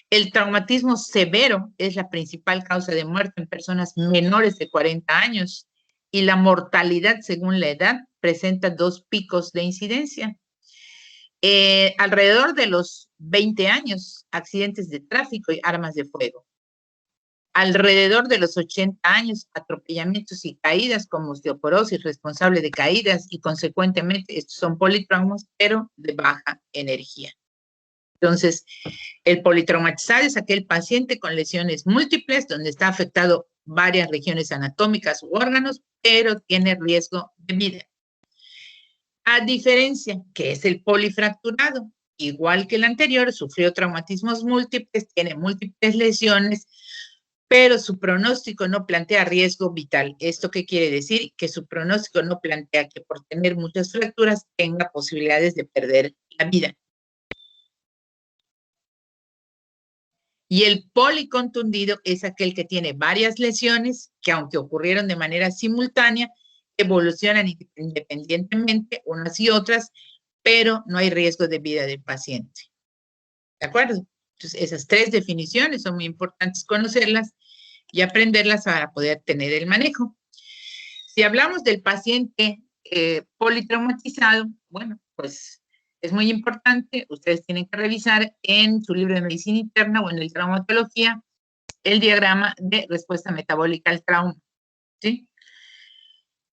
El traumatismo severo es la principal causa de muerte en personas menores de 40 años y la mortalidad según la edad presenta 2 picos de incidencia. Alrededor de los 20 años, accidentes de tráfico y armas de fuego. Alrededor de los 80 años, atropellamientos y caídas como osteoporosis responsable de caídas y consecuentemente estos son politraumas, pero de baja energía. Entonces, el politraumatizado es aquel paciente con lesiones múltiples donde está afectado varias regiones anatómicas u órganos, pero tiene riesgo de vida. A diferencia, que es el polifracturado, igual que el anterior, sufrió traumatismos múltiples, tiene múltiples lesiones, pero su pronóstico no plantea riesgo vital. ¿Esto qué quiere decir? Que su pronóstico no plantea que por tener muchas fracturas tenga posibilidades de perder la vida. Y el policontundido es aquel que tiene varias lesiones que, aunque ocurrieron de manera simultánea, evolucionan independientemente unas y otras, pero no hay riesgo de vida del paciente. ¿De acuerdo? Entonces, esas 3 definiciones son muy importantes conocerlas y aprenderlas para poder tener el manejo. Si hablamos del paciente politraumatizado, bueno, pues es muy importante, ustedes tienen que revisar en su libro de medicina interna o en el traumatología el diagrama de respuesta metabólica al trauma, ¿sí?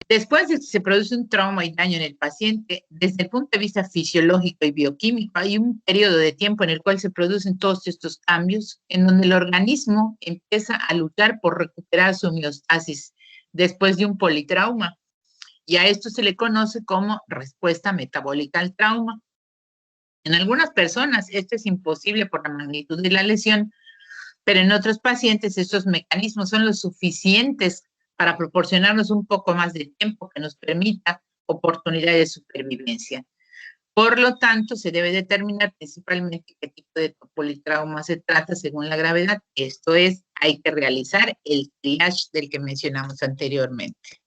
Después de que se produce un trauma y daño en el paciente, desde el punto de vista fisiológico y bioquímico, hay un periodo de tiempo en el cual se producen todos estos cambios, en donde el organismo empieza a luchar por recuperar su homeostasis después de un politrauma. Y a esto se le conoce como respuesta metabólica al trauma. En algunas personas esto es imposible por la magnitud de la lesión, pero en otros pacientes estos mecanismos son lo suficientes para proporcionarnos un poco más de tiempo que nos permita oportunidad de supervivencia. Por lo tanto, se debe determinar principalmente qué tipo de politrauma se trata según la gravedad. Esto es, hay que realizar el triage del que mencionamos anteriormente.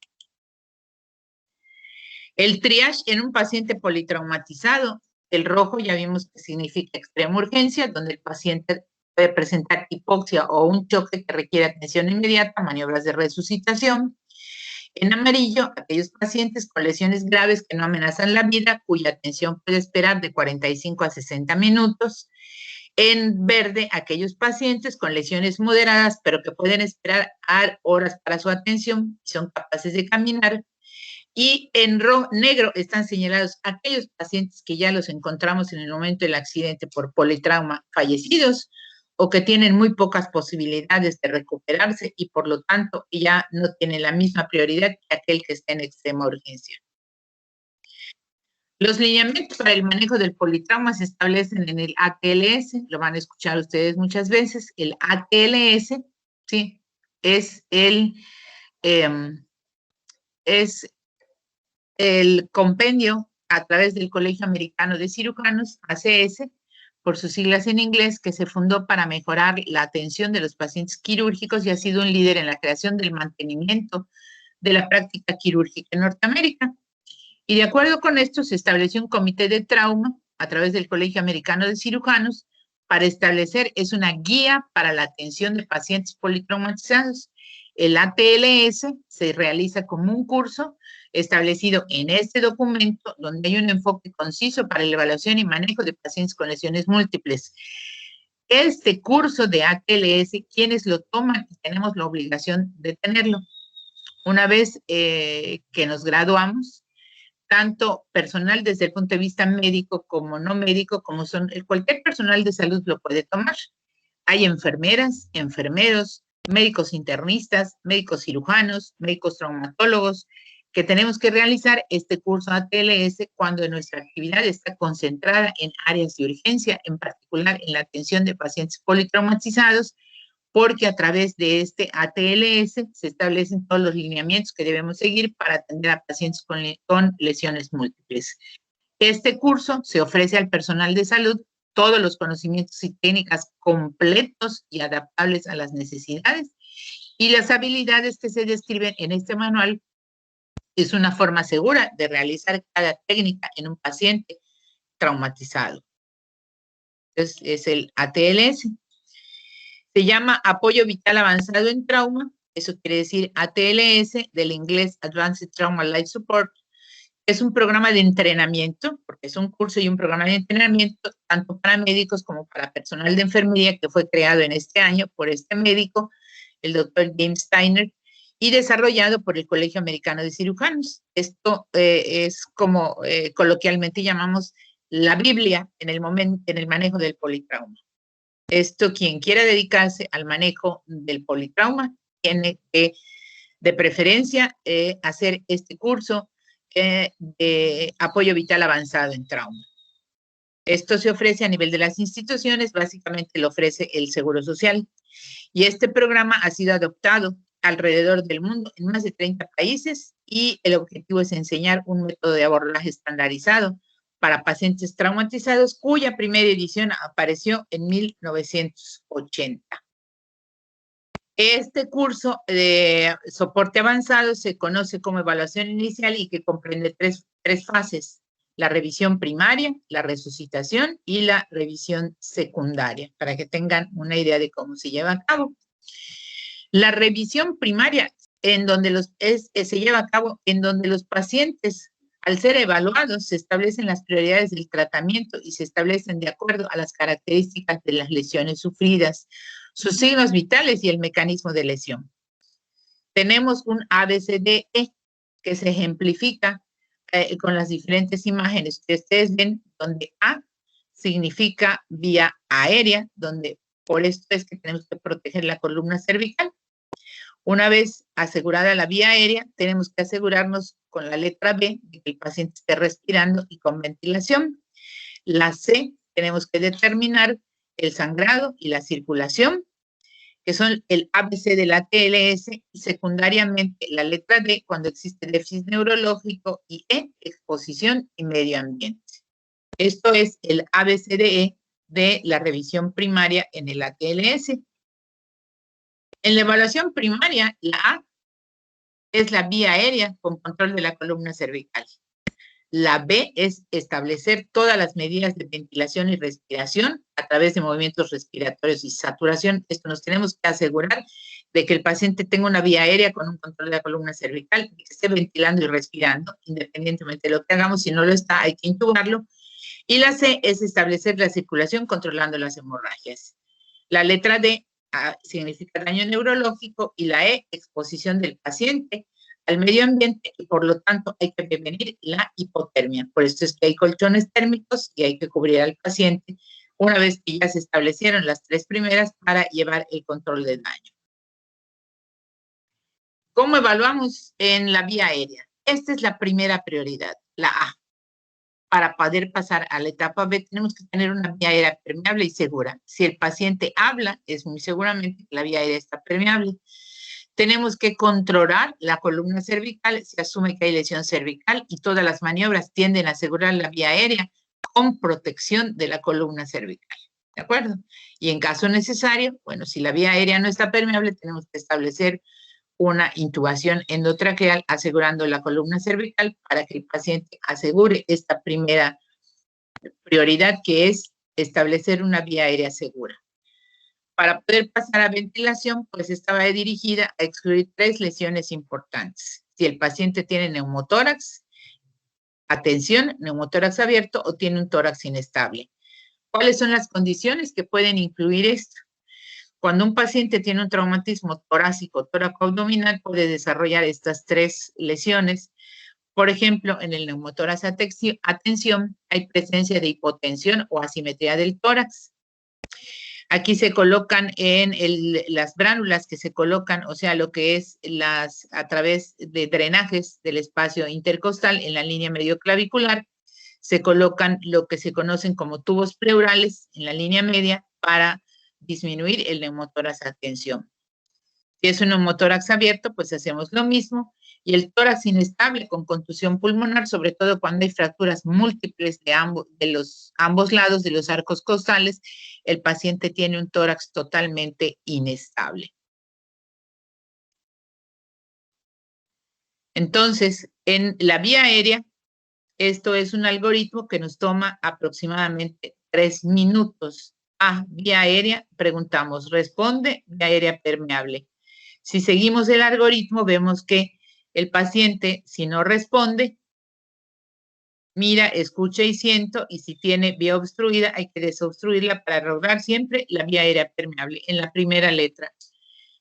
El triage en un paciente politraumatizado, el rojo ya vimos que significa extrema urgencia, donde el paciente puede presentar hipoxia o un choque que requiere atención inmediata, maniobras de resucitación. En amarillo, aquellos pacientes con lesiones graves que no amenazan la vida, cuya atención puede esperar de 45 a 60 minutos. En verde, aquellos pacientes con lesiones moderadas, pero que pueden esperar horas para su atención y son capaces de caminar. Y en negro están señalados aquellos pacientes que ya los encontramos en el momento del accidente por politrauma fallecidos o que tienen muy pocas posibilidades de recuperarse y por lo tanto ya no tienen la misma prioridad que aquel que está en extrema urgencia. Los lineamientos para el manejo del politrauma se establecen en el ATLS, lo van a escuchar ustedes muchas veces. El ATLS, ¿sí? Es el compendio a través del Colegio Americano de Cirujanos, ACS, por sus siglas en inglés, que se fundó para mejorar la atención de los pacientes quirúrgicos y ha sido un líder en la creación del mantenimiento de la práctica quirúrgica en Norteamérica. Y de acuerdo con esto, se estableció un comité de trauma a través del Colegio Americano de Cirujanos para establecer, es una guía para la atención de pacientes politraumatizados. El ATLS se realiza como un curso establecido en este documento, donde hay un enfoque conciso para la evaluación y manejo de pacientes con lesiones múltiples. Este curso de ATLS, quienes lo toman, tenemos la obligación de tenerlo. Una vez que nos graduamos, tanto personal desde el punto de vista médico como no médico, como son cualquier personal de salud lo puede tomar. Hay enfermeras, enfermeros, médicos internistas, médicos cirujanos, médicos traumatólogos, que tenemos que realizar este curso ATLS cuando nuestra actividad está concentrada en áreas de urgencia, en particular en la atención de pacientes politraumatizados, porque a través de este ATLS se establecen todos los lineamientos que debemos seguir para atender a pacientes con lesiones múltiples. Este curso se ofrece al personal de salud todos los conocimientos y técnicas completos y adaptables a las necesidades, y las habilidades que se describen en este manual es una forma segura de realizar cada técnica en un paciente traumatizado. Entonces, es el ATLS. Se llama Apoyo Vital Avanzado en Trauma, eso quiere decir ATLS, del inglés Advanced Trauma Life Support. Es un programa de entrenamiento, porque es un curso y un programa de entrenamiento, tanto para médicos como para personal de enfermería, que fue creado en este año por este médico, el doctor James Steiner, y desarrollado por el Colegio Americano de Cirujanos. Esto es como coloquialmente llamamos la Biblia en el manejo del politrauma. Esto, quien quiera dedicarse al manejo del politrauma, tiene que, de preferencia, hacer este curso de apoyo vital avanzado en trauma. Esto se ofrece a nivel de las instituciones, básicamente lo ofrece el Seguro Social. Y este programa ha sido adoptado alrededor del mundo en más de 30 países y el objetivo es enseñar un método de abordaje estandarizado para pacientes traumatizados, cuya primera edición apareció en 1980. Este curso de soporte avanzado se conoce como evaluación inicial y que comprende tres fases: la revisión primaria, la resucitación y la revisión secundaria, para que tengan una idea de cómo se lleva a cabo. La revisión primaria en donde se lleva a cabo en donde los pacientes, al ser evaluados, se establecen las prioridades del tratamiento y se establecen de acuerdo a las características de las lesiones sufridas, sus signos vitales y el mecanismo de lesión. Tenemos un ABCDE que se ejemplifica con las diferentes imágenes que ustedes ven, donde A significa vía aérea, donde por esto es que tenemos que proteger la columna cervical. Una vez asegurada la vía aérea, tenemos que asegurarnos con la letra B de que el paciente esté respirando y con ventilación. La C, tenemos que determinar el sangrado y la circulación, que son el ABC del ATLS, y secundariamente la letra D cuando existe déficit neurológico, y E, exposición y medio ambiente. Esto es el ABCDE de la revisión primaria en el ATLS. En la evaluación primaria, la A es la vía aérea con control de la columna cervical. La B es establecer todas las medidas de ventilación y respiración a través de movimientos respiratorios y saturación. Esto nos tenemos que asegurar de que el paciente tenga una vía aérea con un control de la columna cervical, que esté ventilando y respirando, independientemente de lo que hagamos. Si no lo está, hay que intubarlo. Y la C es establecer la circulación controlando las hemorragias. La letra D significa daño neurológico y la E, exposición del paciente al medio ambiente, y por lo tanto hay que prevenir la hipotermia. Por esto es que hay colchones térmicos y hay que cubrir al paciente una vez que ya se establecieron las tres primeras para llevar el control de daño. ¿Cómo evaluamos en la vía aérea? Esta es la primera prioridad, la A. para poder pasar a la etapa B, tenemos que tener una vía aérea permeable y segura. Si el paciente habla, es muy seguramente que la vía aérea está permeable. Tenemos que controlar la columna cervical, se asume que hay lesión cervical y todas las maniobras tienden a asegurar la vía aérea con protección de la columna cervical. ¿De acuerdo? Y en caso necesario, bueno, si la vía aérea no está permeable, tenemos que establecer una intubación endotraqueal asegurando la columna cervical para que el paciente asegure esta primera prioridad, que es establecer una vía aérea segura. Para poder pasar a ventilación, pues estaba dirigida a excluir 3 lesiones importantes. Si el paciente tiene neumotórax, atención, neumotórax abierto o tiene un tórax inestable. ¿Cuáles son las condiciones que pueden incluir esto? Cuando un paciente tiene un traumatismo torácico, tóraco-abdominal, puede desarrollar estas 3 lesiones. Por ejemplo, en el neumotórax atención, hay presencia de hipotensión o asimetría del tórax. Aquí se colocan las bránulas que se colocan, o sea, lo que es a través de drenajes del espacio intercostal en la línea medioclavicular, se colocan lo que se conocen como tubos pleurales en la línea media para disminuir el neumotórax atención. Si es un neumotórax abierto, pues hacemos lo mismo. Y el tórax inestable con contusión pulmonar, sobre todo cuando hay fracturas múltiples de ambos lados de los arcos costales, el paciente tiene un tórax totalmente inestable. Entonces, en la vía aérea, esto es un algoritmo que nos toma aproximadamente 3 minutos. Vía aérea, preguntamos, responde, vía aérea permeable. Si seguimos el algoritmo, vemos que el paciente, si no responde, mira, escucha y siento, y si tiene vía obstruida, hay que desobstruirla para lograr siempre la vía aérea permeable en la primera letra.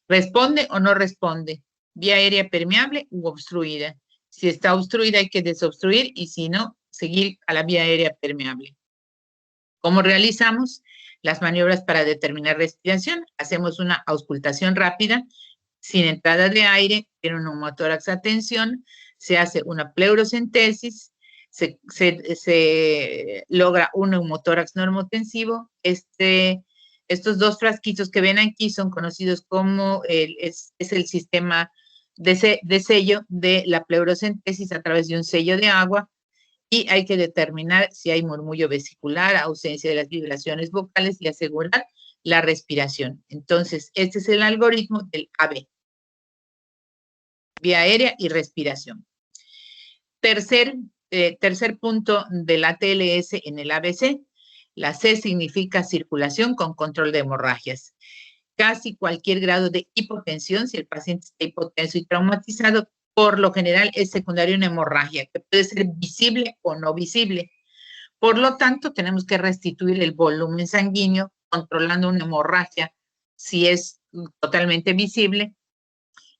¿Responde o no responde? Vía aérea permeable u obstruida. Si está obstruida, hay que desobstruir, y si no, seguir a la vía aérea permeable. ¿Cómo realizamos? Las maniobras para determinar respiración. Hacemos una auscultación rápida, sin entrada de aire, tiene un neumotórax atención, se hace una pleurocentesis, se logra un neumotórax normotensivo. Estos 2 frasquitos que ven aquí son conocidos como es el sistema de sello de la pleurocentesis a través de un sello de agua, y hay que determinar si hay murmullo vesicular, ausencia de las vibraciones vocales y asegurar la respiración. Entonces, este es el algoritmo del AB. Vía aérea y respiración. Tercer punto de la TLS en el ABC. La C significa circulación con control de hemorragias. Casi cualquier grado de hipotensión, si el paciente está hipotenso y traumatizado, por lo general es secundaria una hemorragia, que puede ser visible o no visible. Por lo tanto, tenemos que restituir el volumen sanguíneo, controlando una hemorragia si es totalmente visible,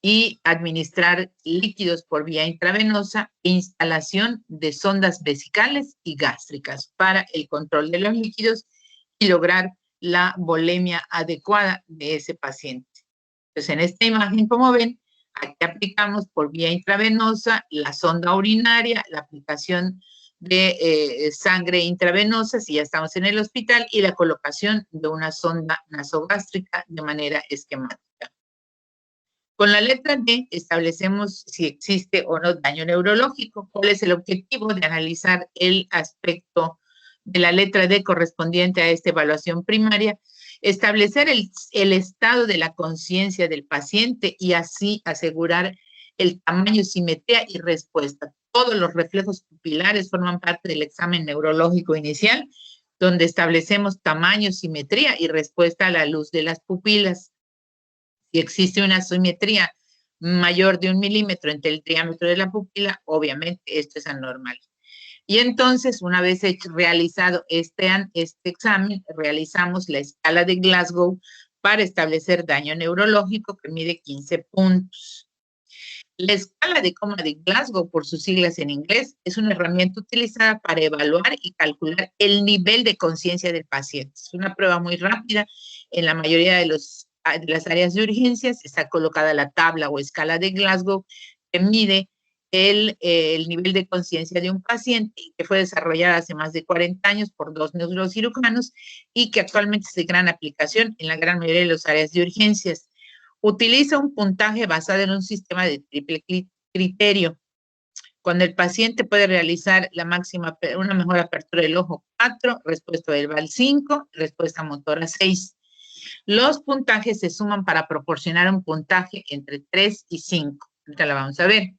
y administrar líquidos por vía intravenosa e instalación de sondas vesicales y gástricas para el control de los líquidos y lograr la volemia adecuada de ese paciente. Entonces, en esta imagen, como ven, aquí aplicamos por vía intravenosa la sonda urinaria, la aplicación de sangre intravenosa si ya estamos en el hospital, y la colocación de una sonda nasogástrica de manera esquemática. Con la letra D establecemos si existe o no daño neurológico. ¿Cuál es el objetivo de analizar el aspecto de la letra D correspondiente a esta evaluación primaria? Establecer el estado de la conciencia del paciente y así asegurar el tamaño, simetría y respuesta. Todos los reflejos pupilares forman parte del examen neurológico inicial, donde establecemos tamaño, simetría y respuesta a la luz de las pupilas. Si existe una asimetría mayor de 1 milímetro entre el diámetro de la pupila, obviamente esto es anormal. Y entonces, una vez realizado este examen, realizamos la escala de Glasgow para establecer daño neurológico, que mide 15 puntos. La escala de coma de Glasgow, por sus siglas en inglés, es una herramienta utilizada para evaluar y calcular el nivel de conciencia del paciente. Es una prueba muy rápida. En la mayoría de las áreas de urgencias está colocada la tabla o escala de Glasgow, que mide el nivel de conciencia de un paciente que fue desarrollada hace más de 40 años por 2 neurocirujanos y que actualmente es de gran aplicación en la gran mayoría de las áreas de urgencias. Utiliza un puntaje basado en un sistema de triple criterio. Cuando el paciente puede realizar una mejor apertura del ojo 4, respuesta verbal 5, respuesta motora 6. Los puntajes se suman para proporcionar un puntaje entre 3 y 5. Ahorita la vamos a ver.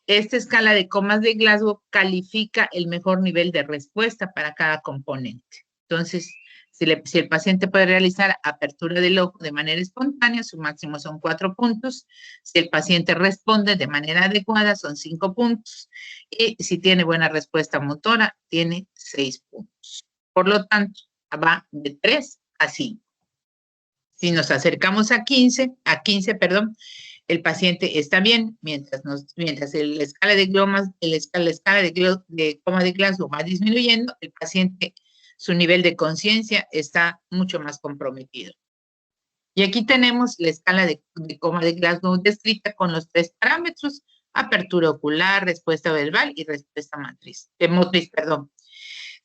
Esta escala de comas de Glasgow califica el mejor nivel de respuesta para cada componente. Entonces, si el paciente puede realizar apertura del ojo de manera espontánea, su máximo son 4 puntos. Si el paciente responde de manera adecuada, son 5 puntos. Y si tiene buena respuesta motora, tiene 6 puntos. Por lo tanto, va de 3 a 5. Si nos acercamos a 15, el paciente está bien, mientras la escala de coma de Glasgow va disminuyendo, el paciente, su nivel de conciencia está mucho más comprometido. Y aquí tenemos la escala de coma de Glasgow descrita con los 3 parámetros: apertura ocular, respuesta verbal y respuesta motriz.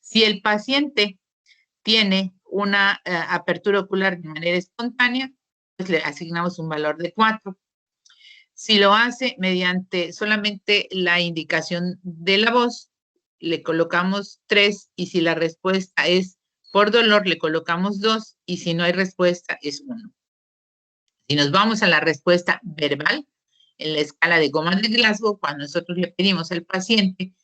Si el paciente tiene una apertura ocular de manera espontánea, pues le asignamos un valor de 4. Si lo hace mediante solamente la indicación de la voz, le colocamos 3, y si la respuesta es por dolor, le colocamos 2, y si no hay respuesta, es 1. Si nos vamos a la respuesta verbal, en la escala de Goma de Glasgow, cuando nosotros le pedimos al paciente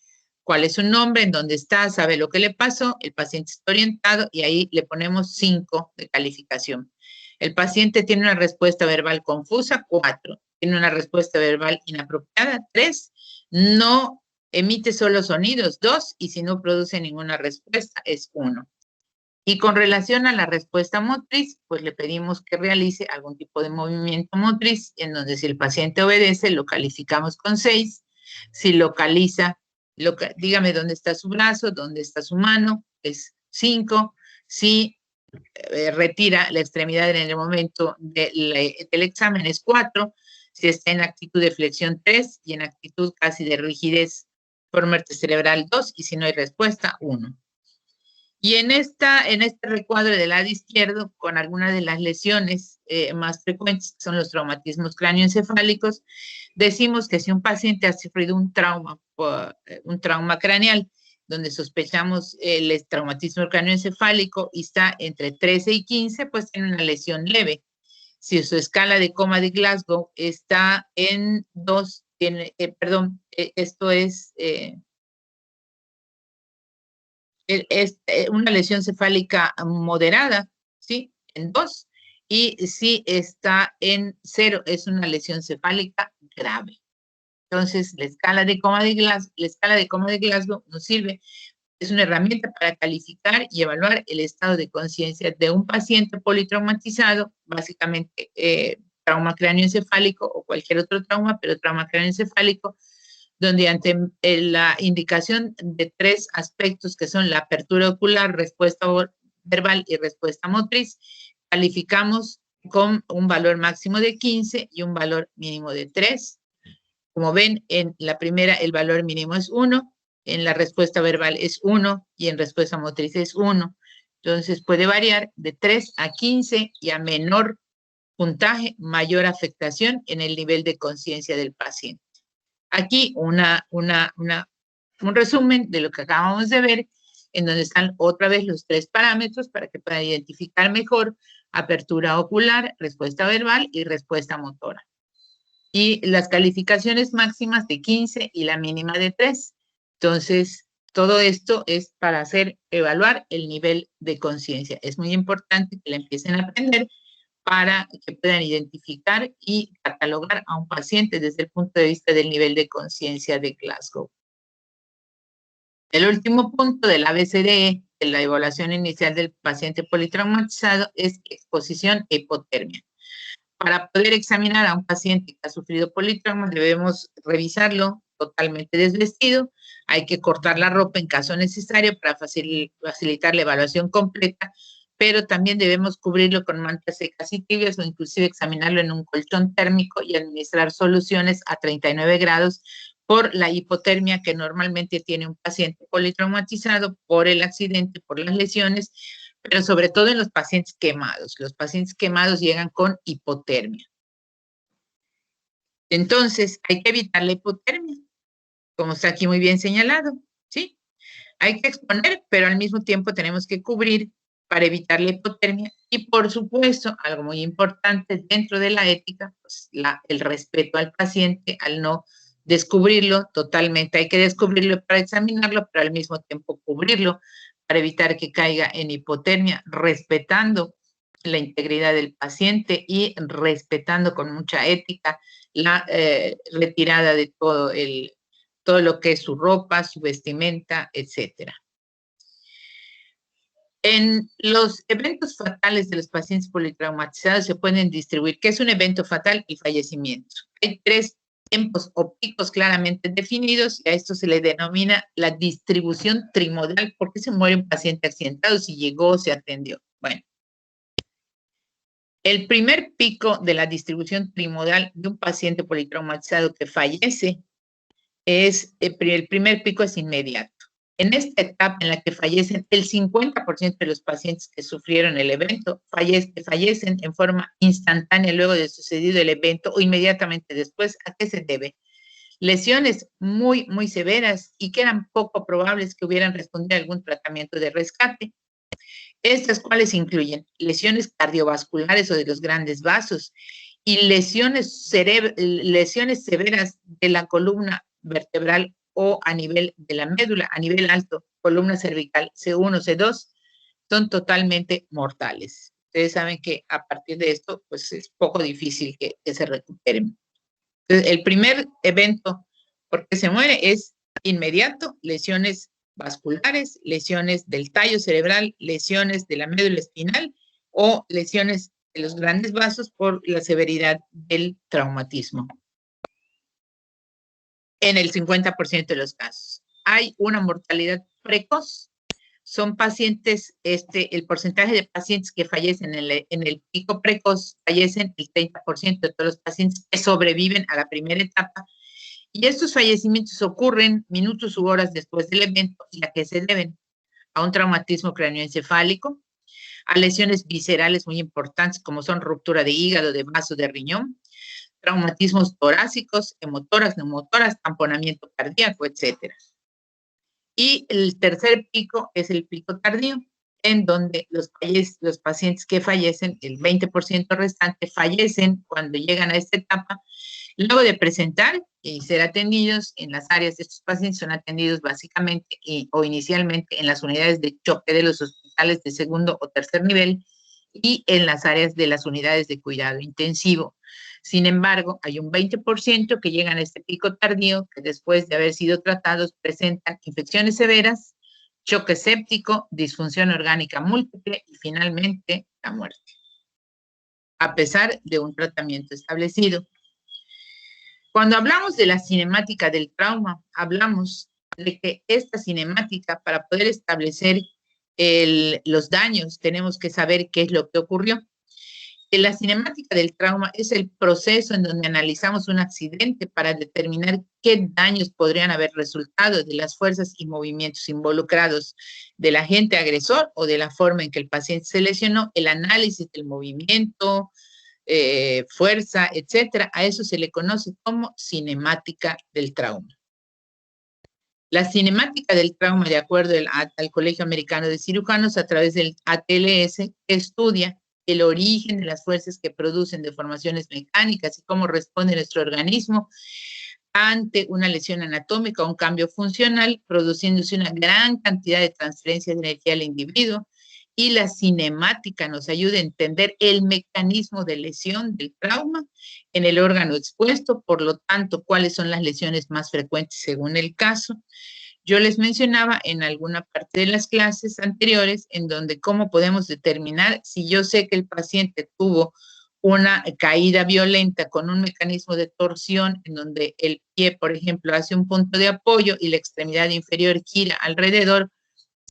cuál es su nombre, en dónde está, sabe lo que le pasó, el paciente está orientado y ahí le ponemos 5 de calificación. El paciente tiene una respuesta verbal confusa, 4. Tiene una respuesta verbal inapropiada, 3. No emite solo sonidos, 2. Y si no produce ninguna respuesta, es 1. Y con relación a la respuesta motriz, pues le pedimos que realice algún tipo de movimiento motriz, en donde si el paciente obedece, lo calificamos con 6. Si localiza, dígame dónde está su brazo, dónde está su mano, es 5. Si retira la extremidad en el momento del examen, es 4. Si está en actitud de flexión, 3. Y en actitud casi de rigidez por muerte cerebral, 2. Y si no hay respuesta, 1. Y en este recuadro del lado izquierdo, con algunas de las lesiones más frecuentes, que son los traumatismos cráneoencefálicos, decimos que si un paciente ha sufrido un trauma craneal, donde sospechamos el traumatismo cráneoencefálico y está entre 13 y 15, pues tiene una lesión leve. Si su escala de coma de Glasgow está en 2, esto es una lesión cefálica moderada, ¿sí? En 2. Y si está en 0, es una lesión cefálica grave. Entonces, la escala de coma de Glasgow nos sirve, es una herramienta para calificar y evaluar el estado de conciencia de un paciente politraumatizado, básicamente trauma cráneoencefálico o cualquier otro trauma, pero trauma cráneoencefálico, donde ante la indicación de 3 aspectos que son la apertura ocular, respuesta verbal y respuesta motriz, calificamos con un valor máximo de 15 y un valor mínimo de 3. Como ven, en la primera el valor mínimo es 1, en la respuesta verbal es 1 y en respuesta motriz es 1. Entonces puede variar de 3 a 15 y a menor puntaje, mayor afectación en el nivel de conciencia del paciente. Aquí un resumen de lo que acabamos de ver, en donde están otra vez los 3 parámetros para que puedan identificar mejor apertura ocular, respuesta verbal y respuesta motora. Y las calificaciones máximas de 15 y la mínima de 3. Entonces, todo esto es para evaluar el nivel de conciencia. Es muy importante que la empiecen a aprender para que puedan identificar y catalogar a un paciente desde el punto de vista del nivel de conciencia de Glasgow. El último punto del ABCDE, de la evaluación inicial del paciente politraumatizado, es exposición e hipotermia. Para poder examinar a un paciente que ha sufrido politrauma, debemos revisarlo totalmente desvestido. Hay que cortar la ropa en caso necesario para facilitar la evaluación completa, pero también debemos cubrirlo con mantas secas y tibias o inclusive examinarlo en un colchón térmico y administrar soluciones a 39 grados por la hipotermia que normalmente tiene un paciente politraumatizado por el accidente, por las lesiones, pero sobre todo en los pacientes quemados. Los pacientes quemados llegan con hipotermia. Entonces, hay que evitar la hipotermia, como está aquí muy bien señalado, ¿sí? Hay que exponer, pero al mismo tiempo tenemos que cubrir para evitar la hipotermia. Y, por supuesto, algo muy importante dentro de la ética, pues el respeto al paciente, al no descubrirlo totalmente. Hay que descubrirlo para examinarlo, pero al mismo tiempo cubrirlo para evitar que caiga en hipotermia, respetando la integridad del paciente y respetando con mucha ética la retirada de todo lo que es su ropa, su vestimenta, etc. En los eventos fatales de los pacientes politraumatizados se pueden distribuir, ¿qué es un evento fatal? El fallecimiento. Hay 3 tiempos o picos claramente definidos y a esto se le denomina la distribución trimodal. ¿Por qué se muere un paciente accidentado si llegó o se atendió? Bueno, el primer pico de la distribución trimodal de un paciente politraumatizado que fallece el primer pico es inmediato. En esta etapa en la que fallecen el 50% de los pacientes que sufrieron el evento, fallecen en forma instantánea luego de sucedido el evento o inmediatamente después. ¿A qué se debe? Lesiones muy, muy severas y que eran poco probables que hubieran respondido a algún tratamiento de rescate. Estas cuales incluyen lesiones cardiovasculares o de los grandes vasos y lesiones severas de la columna vertebral o a nivel de la médula, a nivel alto, columna cervical C1, C2, son totalmente mortales. Ustedes saben que a partir de esto, pues es poco difícil que se recuperen. Entonces, el primer evento por qué se muere es inmediato, lesiones vasculares, lesiones del tallo cerebral, lesiones de la médula espinal o lesiones de los grandes vasos por la severidad del traumatismo. En el 50% de los casos. Hay una mortalidad precoz. Son pacientes, el porcentaje de pacientes que fallecen en el pico precoz, fallecen el 30% de todos los pacientes que sobreviven a la primera etapa. Y estos fallecimientos ocurren minutos u horas después del evento y a qué se deben. A un traumatismo cráneoencefálico, a lesiones viscerales muy importantes como son ruptura de hígado, de vaso, de riñón, traumatismos torácicos, hemotoras, neumotoras, tamponamiento cardíaco, etc. Y el tercer pico es el pico tardío, en donde los pacientes que fallecen, el 20% restante, fallecen cuando llegan a esta etapa. Luego de presentar y ser atendidos en las áreas de estos pacientes, son atendidos básicamente o inicialmente en las unidades de choque de los hospitales de segundo o tercer nivel y en las áreas de las unidades de cuidado intensivo. Sin embargo, hay un 20% que llegan a este pico tardío que después de haber sido tratados presentan infecciones severas, choque séptico, disfunción orgánica múltiple y finalmente la muerte, a pesar de un tratamiento establecido. Cuando hablamos de la cinemática del trauma, hablamos de que esta cinemática, para poder establecer los daños, tenemos que saber qué es lo que ocurrió. La cinemática del trauma es el proceso en donde analizamos un accidente para determinar qué daños podrían haber resultado de las fuerzas y movimientos involucrados del agente agresor o de la forma en que el paciente se lesionó, el análisis del movimiento, fuerza, etcétera. A eso se le conoce como cinemática del trauma. La cinemática del trauma, de acuerdo al Colegio Americano de Cirujanos, a través del ATLS, estudia el origen de las fuerzas que producen deformaciones mecánicas y cómo responde nuestro organismo ante una lesión anatómica o un cambio funcional, produciéndose una gran cantidad de transferencia de energía al individuo. Y la cinemática nos ayuda a entender el mecanismo de lesión del trauma en el órgano expuesto, por lo tanto, cuáles son las lesiones más frecuentes según el caso. Yo les mencionaba en alguna parte de las clases anteriores en donde cómo podemos determinar si yo sé que el paciente tuvo una caída violenta con un mecanismo de torsión en donde el pie, por ejemplo, hace un punto de apoyo y la extremidad inferior gira alrededor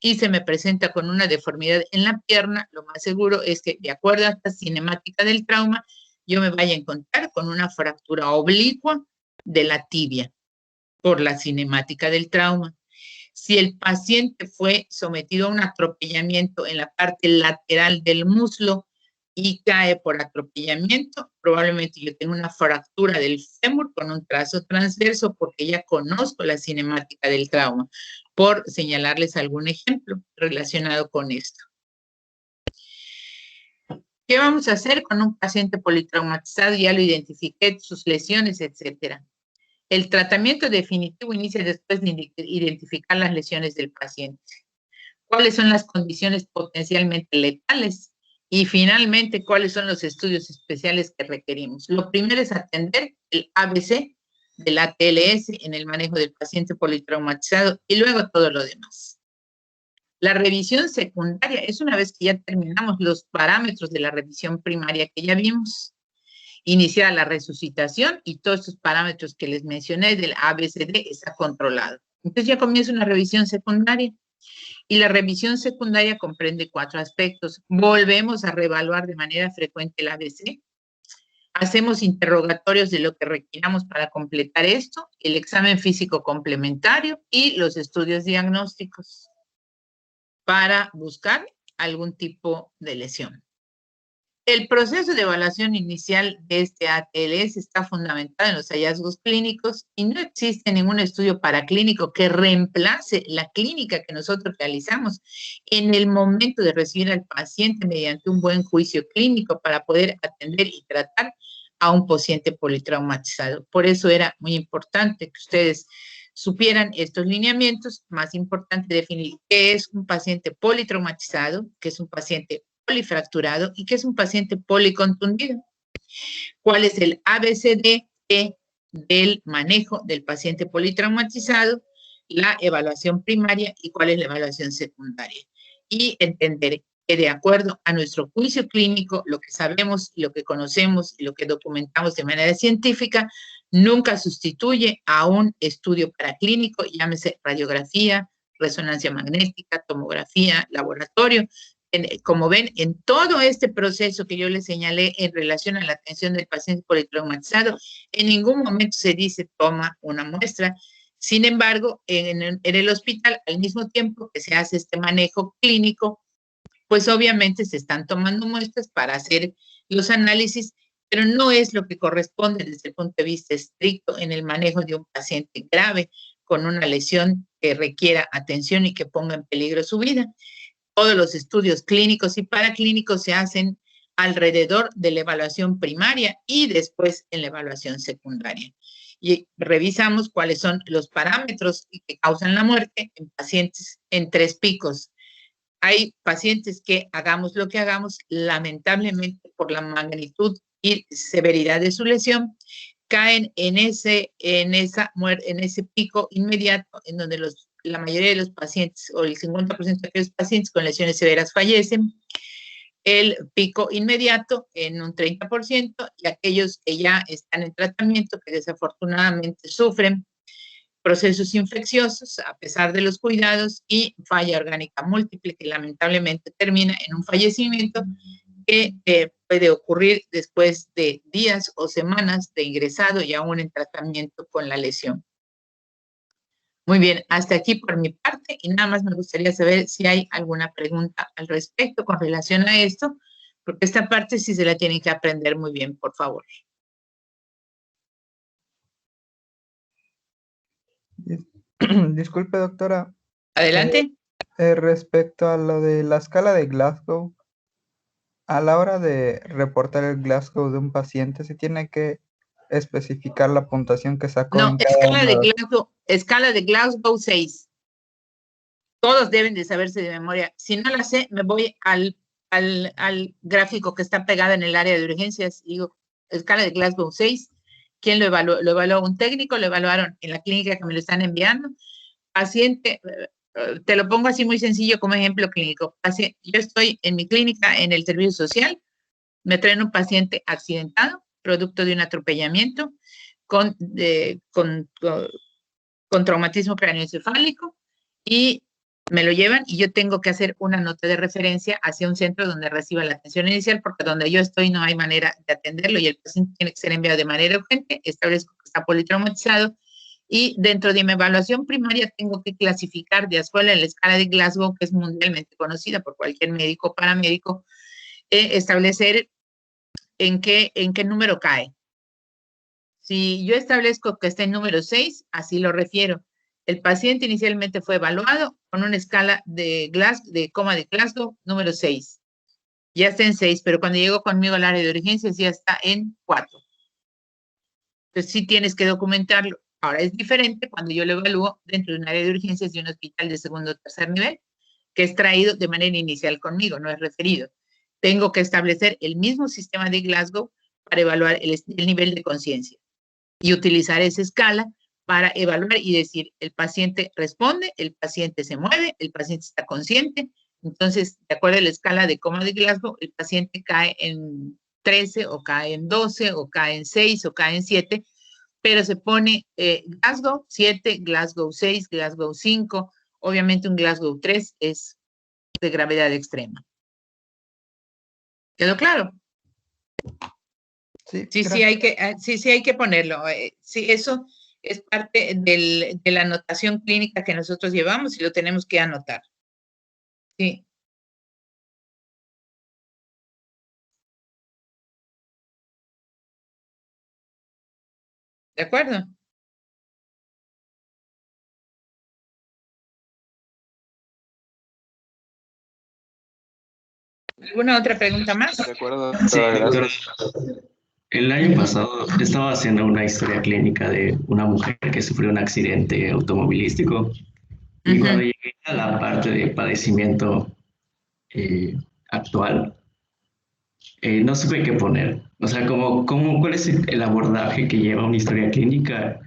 y se me presenta con una deformidad en la pierna, lo más seguro es que, de acuerdo a esta cinemática del trauma, yo me vaya a encontrar con una fractura oblicua de la tibia. por la cinemática del trauma. Si el paciente fue sometido a un atropellamiento en la parte lateral del muslo y cae por atropellamiento, probablemente yo tengo una fractura del fémur con un trazo transverso porque ya conozco la cinemática del trauma, por señalarles algún ejemplo relacionado con esto. ¿Qué vamos a hacer con un paciente politraumatizado? Ya lo identifiqué, sus lesiones, etcétera. El tratamiento definitivo inicia después de identificar las lesiones del paciente. ¿Cuáles son las condiciones potencialmente letales? Y finalmente, ¿cuáles son los estudios especiales que requerimos? Lo primero es atender el ABC del ATLS en el manejo del paciente politraumatizado y luego todo lo demás. La revisión secundaria es una vez que ya terminamos los parámetros de la revisión primaria que ya vimos. Iniciar la resucitación y todos estos parámetros que les mencioné del ABCD está controlado. Entonces ya comienza una revisión secundaria. Y la revisión secundaria comprende 4 aspectos. Volvemos a reevaluar de manera frecuente el ABC. Hacemos interrogatorios de lo que requiramos para completar esto, el examen físico complementario y los estudios diagnósticos para buscar algún tipo de lesión. El proceso de evaluación inicial de este ATLS está fundamentado en los hallazgos clínicos y no existe ningún estudio paraclínico que reemplace la clínica que nosotros realizamos en el momento de recibir al paciente mediante un buen juicio clínico para poder atender y tratar a un paciente politraumatizado. Por eso era muy importante que ustedes supieran estos lineamientos. Más importante definir qué es un paciente politraumatizado, qué es un paciente polifracturado y que es un paciente policontundido. ¿Cuál es el ABCD del manejo del paciente politraumatizado? La evaluación primaria y cuál es la evaluación secundaria. Y entender que de acuerdo a nuestro juicio clínico, lo que sabemos, lo que conocemos y lo que documentamos de manera científica, nunca sustituye a un estudio paraclínico, llámese radiografía, resonancia magnética, tomografía, laboratorio. Como ven, en todo este proceso que yo les señalé en relación a la atención del paciente politraumatizado, en ningún momento se dice toma una muestra. Sin embargo, en el hospital, al mismo tiempo que se hace este manejo clínico, pues obviamente se están tomando muestras para hacer los análisis, pero no es lo que corresponde desde el punto de vista estricto en el manejo de un paciente grave con una lesión que requiera atención y que ponga en peligro su vida. Todos los estudios clínicos y paraclínicos se hacen alrededor de la evaluación primaria y después en la evaluación secundaria. Y revisamos cuáles son los parámetros que causan la muerte en pacientes en 3 picos. Hay pacientes que hagamos lo que hagamos, lamentablemente por la magnitud y severidad de su lesión, caen en ese pico inmediato en donde la mayoría de los pacientes o el 50% de los pacientes con lesiones severas fallecen, el pico inmediato en un 30% y aquellos que ya están en tratamiento, que desafortunadamente sufren procesos infecciosos a pesar de los cuidados y falla orgánica múltiple que lamentablemente termina en un fallecimiento que puede ocurrir después de días o semanas de ingresado y aún en tratamiento con la lesión. Muy bien, hasta aquí por mi parte y nada más me gustaría saber si hay alguna pregunta al respecto con relación a esto, porque esta parte sí se la tienen que aprender muy bien, por favor. Disculpe, doctora. Adelante. Respecto a lo de la escala de Glasgow, a la hora de reportar el Glasgow de un paciente, ¿se tiene que especificar la puntuación que sacó? No, escala de Glasgow 6. Todos deben de saberse de memoria. Si no la sé, me voy al gráfico que está pegado en el área de urgencias. Digo, escala de Glasgow 6. ¿Quién lo evaluó? Lo evaluó un técnico, lo evaluaron en la clínica que me lo están enviando. Paciente, te lo pongo así muy sencillo como ejemplo clínico. Yo estoy en mi clínica en el servicio social, me traen un paciente accidentado, producto de un atropellamiento, con traumatismo craneoencefálico y me lo llevan y yo tengo que hacer una nota de referencia hacia un centro donde reciba la atención inicial porque donde yo estoy no hay manera de atenderlo y el paciente tiene que ser enviado de manera urgente. Establezco que está politraumatizado Y dentro de mi evaluación primaria tengo que clasificar de acuerdo a la escala de Glasgow, que es mundialmente conocida por cualquier médico o paramédico, establecer en qué número cae. Si yo establezco que está en número 6, así lo refiero. El paciente inicialmente fue evaluado con una escala de coma de Glasgow número 6. Ya está en 6, pero cuando llegó conmigo al área de urgencias ya está en 4. Entonces sí tienes que documentarlo. Ahora es diferente cuando yo lo evalúo dentro de un área de urgencias de un hospital de segundo o tercer nivel, que es traído de manera inicial conmigo, no es referido. Tengo que establecer el mismo sistema de Glasgow para evaluar el nivel de conciencia y utilizar esa escala para evaluar y decir, el paciente responde, el paciente se mueve, el paciente está consciente. Entonces, de acuerdo a la escala de coma de Glasgow, el paciente cae en 13 o cae en 12 o cae en 6 o cae en 7, pero se pone Glasgow 7, Glasgow 6, Glasgow 5. Obviamente un Glasgow 3 es de gravedad extrema. ¿Quedó claro? Sí, sí hay que ponerlo. Sí, eso es parte de la anotación clínica que nosotros llevamos y lo tenemos que anotar. Sí. ¿De acuerdo? ¿Alguna otra pregunta más? De acuerdo, Sí, doctora, doctora. gracias. El año pasado estaba haciendo una historia clínica de una mujer que sufrió un accidente automovilístico y cuando llegué a la parte de padecimiento actual, no supe qué poner. O sea, ¿cuál es el abordaje que lleva una historia clínica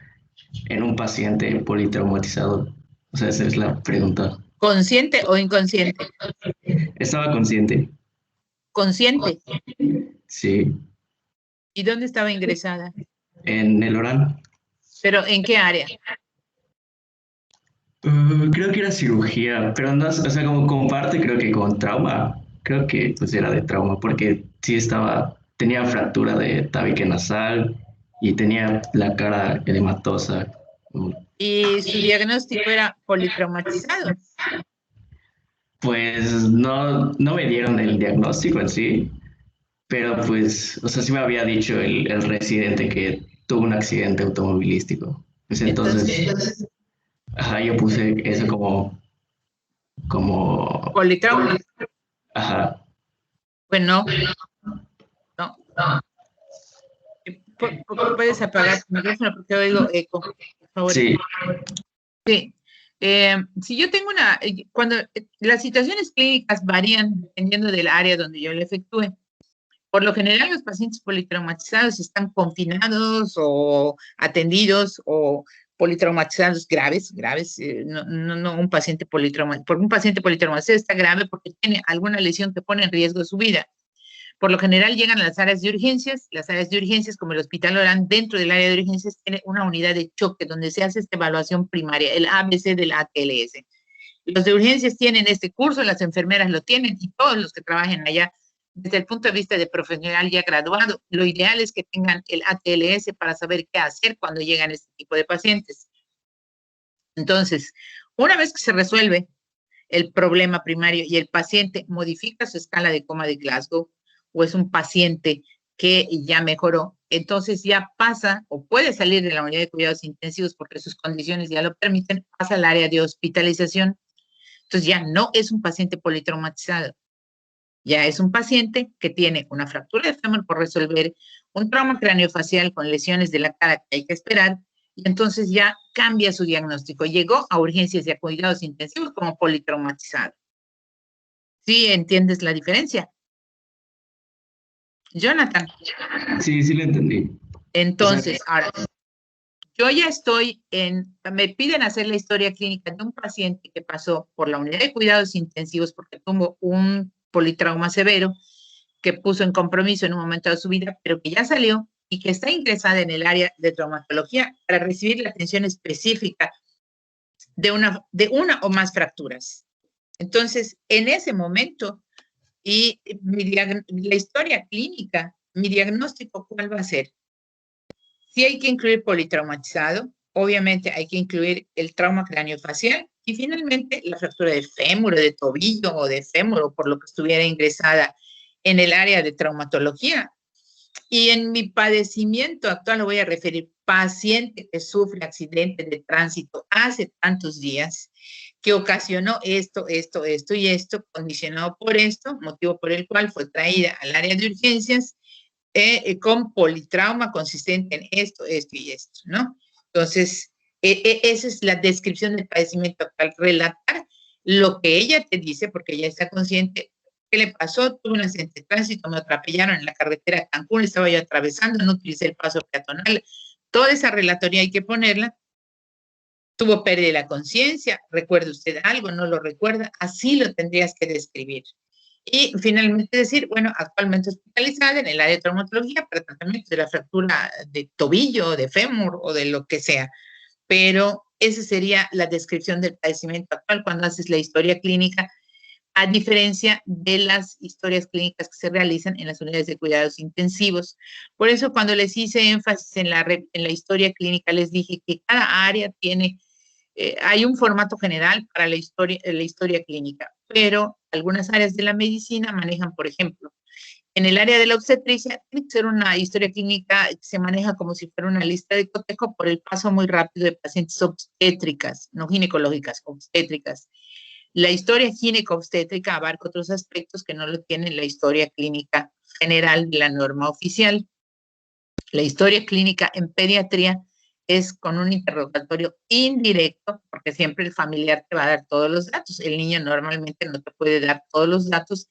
en un paciente politraumatizado? O sea, esa es la pregunta. ¿Consciente o inconsciente? Estaba consciente. Consciente. Sí. ¿Y dónde estaba ingresada? En el oral. ¿Pero en qué área? Creo que era cirugía, pero no, o sea, como parte creo que con trauma, creo que pues era de trauma, porque sí tenía fractura de tabique nasal y tenía la cara edematosa. ¿Y su diagnóstico era politraumatizado? Pues no me dieron el diagnóstico en sí, pero pues, o sea, sí me había dicho el residente que tuvo un accidente automovilístico. Pues entonces, ajá, yo puse eso como, Politrauma. ajá. Bueno, no. ¿Puedes apagar tu micrófono porque oigo eco? Por favor. Sí. Sí. Si yo tengo cuando las situaciones clínicas varían dependiendo del área donde yo le efectúe. Por lo general, los pacientes politraumatizados están confinados o atendidos o politraumatizados graves, no un paciente politraumatizado. Porque un paciente politraumatizado está grave porque tiene alguna lesión que pone en riesgo su vida. Por lo general llegan a las áreas de urgencias. Las áreas de urgencias, como el Hospital Orán, dentro del área de urgencias tiene una unidad de choque donde se hace esta evaluación primaria, el ABC del ATLS. Los de urgencias tienen este curso, las enfermeras lo tienen y todos los que trabajen allá, desde el punto de vista de profesional ya graduado, lo ideal es que tengan el ATLS para saber qué hacer cuando llegan este tipo de pacientes. Entonces, una vez que se resuelve el problema primario y el paciente modifica su escala de coma de Glasgow, o es un paciente que ya mejoró, entonces ya pasa o puede salir de la unidad de cuidados intensivos porque sus condiciones ya lo permiten, pasa al área de hospitalización. Entonces ya no es un paciente politraumatizado, ya es un paciente que tiene una fractura de fémur por resolver, un trauma craneofacial con lesiones de la cara que hay que esperar, y entonces ya cambia su diagnóstico. Llegó a urgencias y a cuidados intensivos como politraumatizado. ¿Sí entiendes la diferencia? Jonathan. Sí, sí lo entendí. Entonces, ahora, yo ya me piden hacer la historia clínica de un paciente que pasó por la unidad de cuidados intensivos porque tuvo un politrauma severo que puso en compromiso en un momento de su vida, pero que ya salió y que está ingresada en el área de traumatología para recibir la atención específica de una o más fracturas. Entonces, en ese momento, y la historia clínica, mi diagnóstico, ¿cuál va a ser? Sí hay que incluir politraumatizado, obviamente hay que incluir el trauma craneofacial y finalmente la fractura de fémur, de tobillo o de fémur, o por lo que estuviera ingresada en el área de traumatología. Y en mi padecimiento actual lo voy a referir paciente que sufre accidente de tránsito hace tantos días, que ocasionó esto y esto, condicionado por esto, motivo por el cual fue traída al área de urgencias con politrauma consistente en esto y esto, ¿no? Entonces, esa es la descripción del padecimiento actual, relatar lo que ella te dice, porque ella está consciente. ¿Qué le pasó? Tuve un accidente de tránsito, me atropellaron en la carretera de Cancún, estaba yo atravesando, no utilicé el paso peatonal. Toda esa relatoría hay que ponerla. Tuvo pérdida de la conciencia, ¿recuerda usted algo? ¿No lo recuerda? Así lo tendrías que describir. Y finalmente decir, bueno, actualmente hospitalizada en el área de traumatología para tratamiento de la fractura de tobillo, de fémur o de lo que sea. Pero esa sería la descripción del padecimiento actual cuando haces la historia clínica, a diferencia de las historias clínicas que se realizan en las unidades de cuidados intensivos. Por eso cuando les hice énfasis en la historia clínica, les dije que cada área tiene, hay un formato general para la historia clínica, pero algunas áreas de la medicina manejan, por ejemplo, en el área de la obstetricia, tiene que ser una historia clínica que se maneja como si fuera una lista de cotejo por el paso muy rápido de pacientes obstétricas, no ginecológicas, obstétricas. La historia gineco-obstétrica abarca otros aspectos que no lo tiene la historia clínica general de la norma oficial. La historia clínica en pediatría es con un interrogatorio indirecto, porque siempre el familiar te va a dar todos los datos. El niño normalmente no te puede dar todos los datos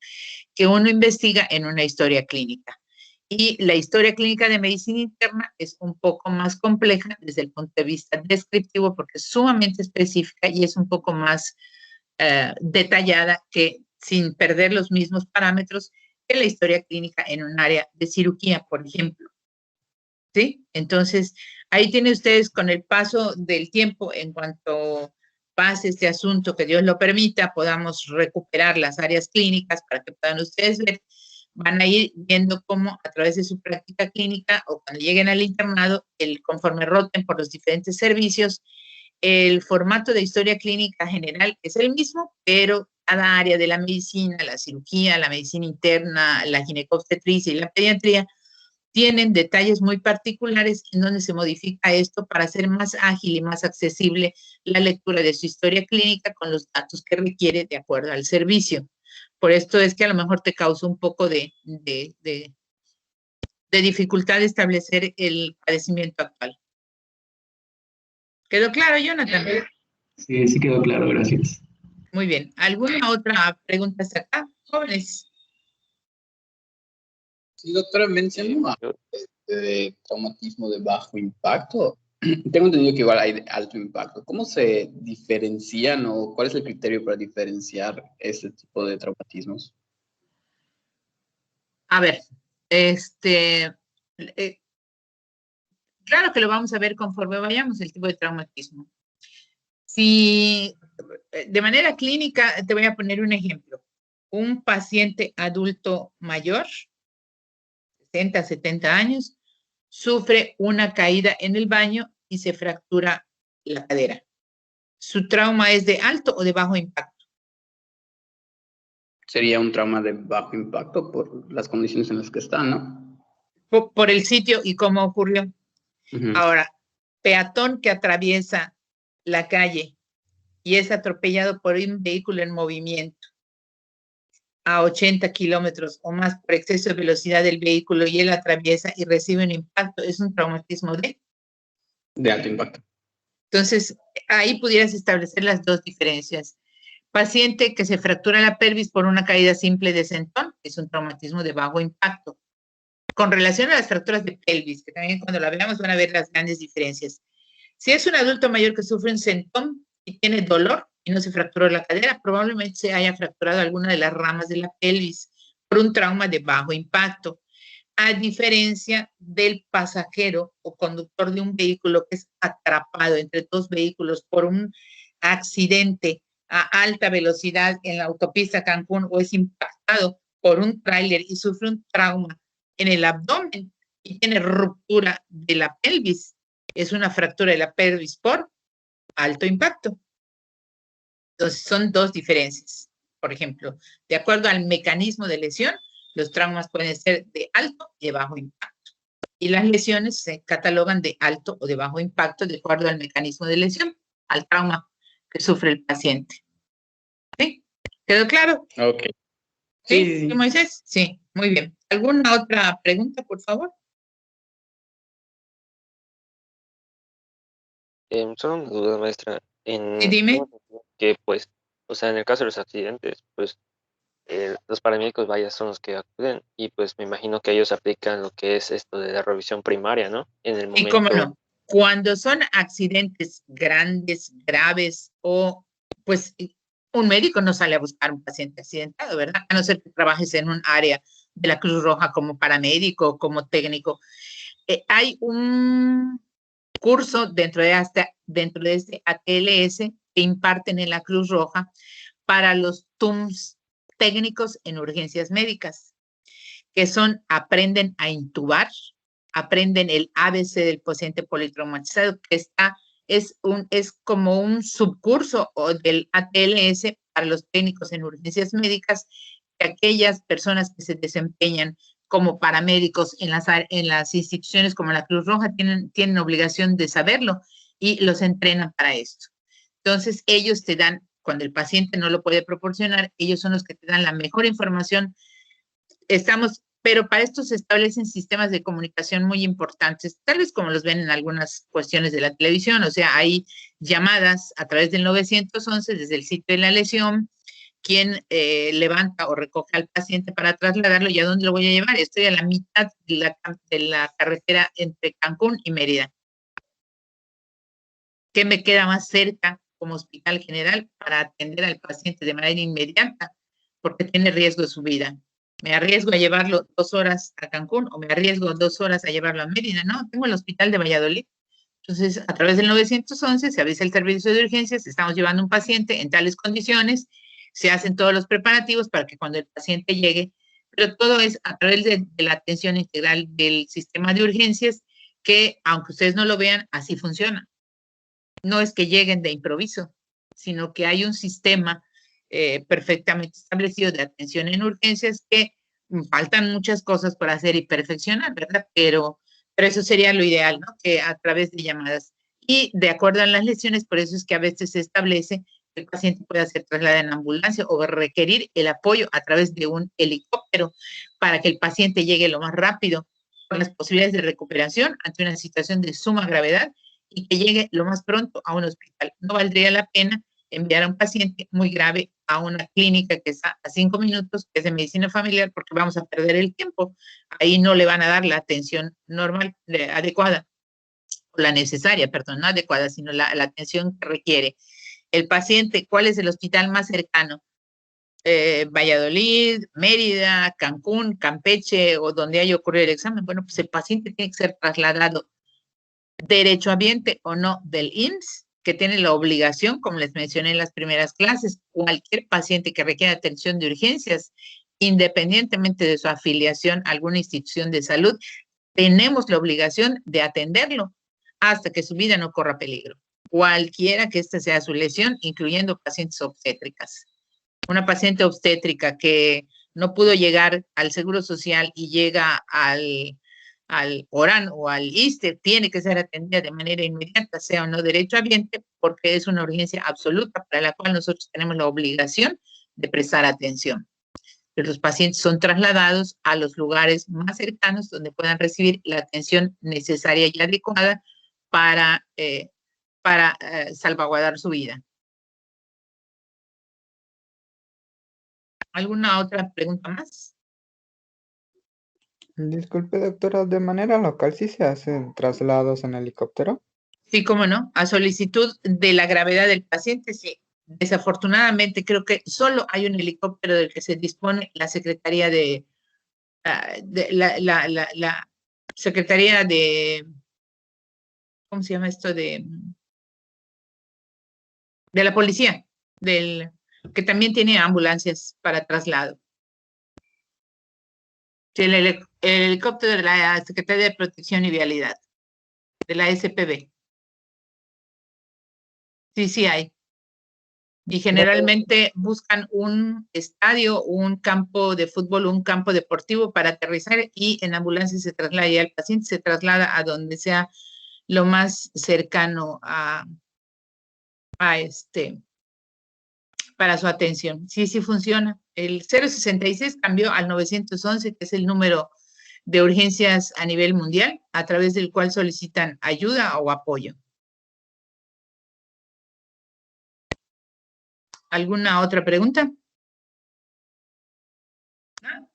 que uno investiga en una historia clínica. Y la historia clínica de medicina interna es un poco más compleja desde el punto de vista descriptivo, porque es sumamente específica y es un poco más detallada, que sin perder los mismos parámetros que la historia clínica en un área de cirugía, por ejemplo. ¿Sí? Entonces, ahí tienen ustedes con el paso del tiempo, en cuanto pase este asunto, que Dios lo permita, podamos recuperar las áreas clínicas para que puedan ustedes ver, van a ir viendo cómo a través de su práctica clínica o cuando lleguen al internado, conforme roten por los diferentes servicios, el formato de historia clínica general es el mismo, pero cada área de la medicina, la cirugía, la medicina interna, la ginecobstetricia y la pediatría, tienen detalles muy particulares en donde se modifica esto para hacer más ágil y más accesible la lectura de su historia clínica con los datos que requiere de acuerdo al servicio. Por esto es que a lo mejor te causa un poco de dificultad establecer el padecimiento actual. ¿Quedó claro, Jonathan? Sí, sí quedó claro, gracias. Muy bien. ¿Alguna otra pregunta hasta acá, jóvenes? Sí, doctora, mencionó de traumatismo de bajo impacto. Tengo entendido que igual hay de alto impacto. ¿Cómo se diferencian o cuál es el criterio para diferenciar este tipo de traumatismos? A ver, claro que lo vamos a ver conforme vayamos el tipo de traumatismo. Si de manera clínica, te voy a poner un ejemplo. Un paciente adulto mayor, 60, 70 años, sufre una caída en el baño y se fractura la cadera. ¿Su trauma es de alto o de bajo impacto? Sería un trauma de bajo impacto por las condiciones en las que está, ¿no? Por el sitio y cómo ocurrió. Uh-huh. Ahora, peatón que atraviesa la calle y es atropellado por un vehículo en movimiento a 80 kilómetros o más por exceso de velocidad del vehículo y él atraviesa y recibe un impacto, es un traumatismo de alto impacto. Entonces, ahí pudieras establecer las dos diferencias. Paciente que se fractura la pelvis por una caída simple de sentón, es un traumatismo de bajo impacto. Con relación a las fracturas de pelvis, que también cuando la veamos van a ver las grandes diferencias. Si es un adulto mayor que sufre un sentón y tiene dolor y no se fracturó la cadera, probablemente se haya fracturado alguna de las ramas de la pelvis por un trauma de bajo impacto, a diferencia del pasajero o conductor de un vehículo que es atrapado entre dos vehículos por un accidente a alta velocidad en la autopista Cancún o es impactado por un tráiler y sufre un trauma en el abdomen y tiene ruptura de la pelvis. Es una fractura de la pelvis por alto impacto. Entonces, son dos diferencias. Por ejemplo, de acuerdo al mecanismo de lesión, los traumas pueden ser de alto y de bajo impacto. Y las lesiones se catalogan de alto o de bajo impacto de acuerdo al mecanismo de lesión, al trauma que sufre el paciente. ¿Sí? ¿Quedó claro? Ok. ¿Sí, Moisés? Sí, muy bien. ¿Alguna otra pregunta, por favor? Solo una duda, maestra. Sí, dime. Que, pues, o sea, en el caso de los accidentes, pues, los paramédicos, vaya, son los que acuden y, pues, me imagino que ellos aplican lo que es esto de la revisión primaria, ¿no? En el Y cómo momento. no. Cuando son accidentes grandes, graves o, pues, un médico no sale a buscar un paciente accidentado, ¿verdad? A no ser que trabajes en un área de la Cruz Roja como paramédico, como técnico. Hay un curso dentro de este ATLS que imparten en la Cruz Roja para los TUMS técnicos en urgencias médicas, que son aprenden a intubar, aprenden el ABC del paciente politraumatizado, que es como un subcurso del ATLS para los técnicos en urgencias médicas, que aquellas personas que se desempeñan como paramédicos en las instituciones como la Cruz Roja tienen obligación de saberlo y los entrenan para esto. Entonces, ellos te dan, cuando el paciente no lo puede proporcionar, ellos son los que te dan la mejor información. Pero para esto se establecen sistemas de comunicación muy importantes, tal vez como los ven en algunas cuestiones de la televisión, o sea, hay llamadas a través del 911 desde el sitio de la lesión, quien levanta o recoge al paciente para trasladarlo y a dónde lo voy a llevar. Estoy a la mitad de la carretera entre Cancún y Mérida. ¿Qué me queda más cerca como hospital general para atender al paciente de manera inmediata? Porque tiene riesgo de su vida. ¿Me arriesgo a llevarlo 2 horas a Cancún o me arriesgo 2 horas a llevarlo a Mérida? No, tengo el hospital de Valladolid. Entonces, a través del 911 se avisa el servicio de urgencias, estamos llevando un paciente en tales condiciones, se hacen todos los preparativos para que cuando el paciente llegue, pero todo es a través de la atención integral del sistema de urgencias, que aunque ustedes no lo vean, así funciona. No es que lleguen de improviso, sino que hay un sistema perfectamente establecido de atención en urgencias que faltan muchas cosas por hacer y perfeccionar, ¿verdad? Pero eso sería lo ideal, ¿no? Que a través de llamadas y de acuerdo a las lesiones, por eso es que a veces se establece que el paciente pueda ser trasladado en ambulancia o requerir el apoyo a través de un helicóptero para que el paciente llegue lo más rápido con las posibilidades de recuperación ante una situación de suma gravedad y que llegue lo más pronto a un hospital. No valdría la pena enviar a un paciente muy grave a una clínica que está a 5 minutos, que es de medicina familiar, porque vamos a perder el tiempo. Ahí no le van a dar la atención normal, adecuada, o la necesaria, perdón, no adecuada, sino la atención que requiere. El paciente, ¿cuál es el hospital más cercano? Valladolid, Mérida, Cancún, Campeche, o donde haya ocurrido el examen. Bueno, pues el paciente tiene que ser trasladado derechohabiente o no del IMSS, que tiene la obligación, como les mencioné en las primeras clases, cualquier paciente que requiera atención de urgencias, independientemente de su afiliación a alguna institución de salud, tenemos la obligación de atenderlo hasta que su vida no corra peligro, cualquiera que esta sea su lesión, incluyendo pacientes obstétricas. Una paciente obstétrica que no pudo llegar al Seguro Social y llega al ORAN o al ISSSTE, tiene que ser atendida de manera inmediata, sea o no derechohabiente, porque es una urgencia absoluta para la cual nosotros tenemos la obligación de prestar atención. Pero los pacientes son trasladados a los lugares más cercanos donde puedan recibir la atención necesaria y adecuada para salvaguardar su vida. ¿Alguna otra pregunta más? Disculpe, doctora, ¿de manera local sí se hacen traslados en helicóptero? Sí, cómo no, a solicitud de la gravedad del paciente, sí. Desafortunadamente, creo que solo hay un helicóptero del que se dispone la Secretaría de la Secretaría de, ¿cómo se llama esto? De la policía, que también tiene ambulancias para traslado. Sí, el helicóptero de la Secretaría de Protección y Vialidad. de la SPB. Sí hay. Y generalmente buscan un estadio, un campo de fútbol, un campo deportivo para aterrizar y en ambulancia se traslada y el paciente se traslada a donde sea lo más cercano para su atención. Sí funciona. El 066 cambió al 911, que es el número de urgencias a nivel mundial, a través del cual solicitan ayuda o apoyo. ¿Alguna otra pregunta? ¿No?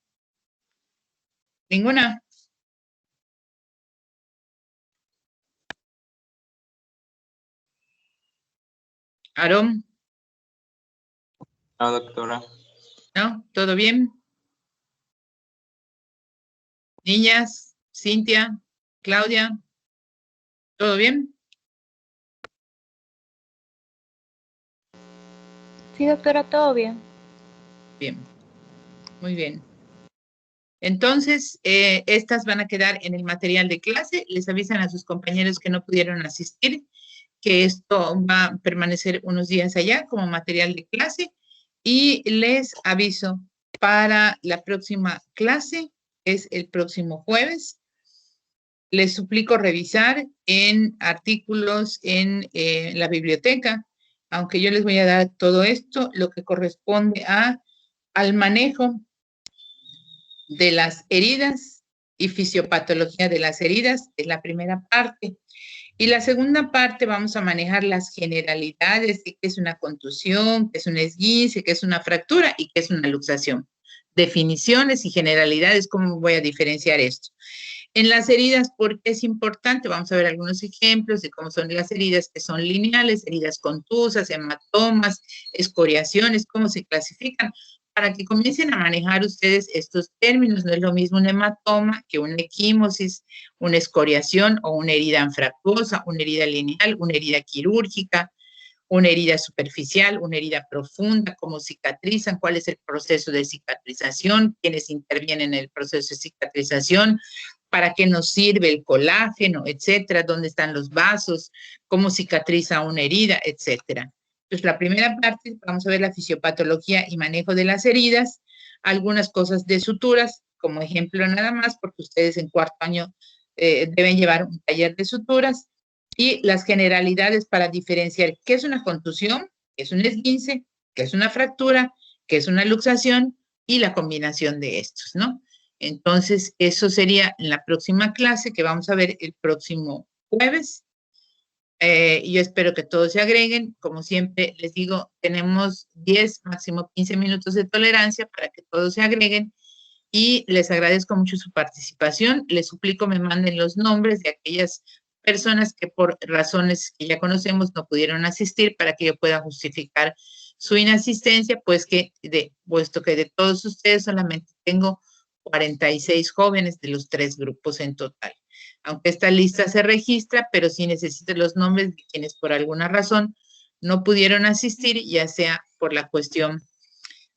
¿Ninguna? ¿Aarón? No, doctora. ¿No? ¿Todo bien? Niñas, Cintia, Claudia, ¿todo bien? Sí, doctora, todo bien. Bien, muy bien. Entonces, estas van a quedar en el material de clase. Les avisan a sus compañeros que no pudieron asistir, que esto va a permanecer unos días allá como material de clase. Y les aviso para la próxima clase, es el próximo jueves. Les suplico revisar en artículos en la biblioteca, aunque yo les voy a dar todo esto, lo que corresponde al manejo de las heridas y fisiopatología de las heridas, es la primera parte. Y la segunda parte vamos a manejar las generalidades de qué es una contusión, qué es un esguince, qué es una fractura y qué es una luxación. Definiciones y generalidades, ¿cómo voy a diferenciar esto? En las heridas, ¿por qué es importante? Vamos a ver algunos ejemplos de cómo son las heridas que son lineales, heridas contusas, hematomas, escoriaciones, cómo se clasifican, para que comiencen a manejar ustedes estos términos. No es lo mismo un hematoma que una equimosis, una escoriación o una herida anfractuosa, una herida lineal, una herida quirúrgica, una herida superficial, una herida profunda, cómo cicatrizan, cuál es el proceso de cicatrización, quiénes intervienen en el proceso de cicatrización, para qué nos sirve el colágeno, etcétera, dónde están los vasos, cómo cicatriza una herida, etcétera. Entonces, la primera parte, vamos a ver la fisiopatología y manejo de las heridas, algunas cosas de suturas, como ejemplo nada más, porque ustedes en cuarto año deben llevar un taller de suturas, y las generalidades para diferenciar qué es una contusión, qué es un esguince, qué es una fractura, qué es una luxación y la combinación de estos, ¿no? Entonces, eso sería en la próxima clase que vamos a ver el próximo jueves. Yo espero que todos se agreguen. Como siempre les digo, tenemos 10, máximo 15 minutos de tolerancia para que todos se agreguen. Y les agradezco mucho su participación. Les suplico me manden los nombres de aquellas personas que por razones que ya conocemos no pudieron asistir para que yo pueda justificar su inasistencia, puesto que de todos ustedes solamente tengo 46 jóvenes de los 3 grupos en total. Aunque esta lista se registra, pero sí necesito los nombres de quienes por alguna razón no pudieron asistir, ya sea por la cuestión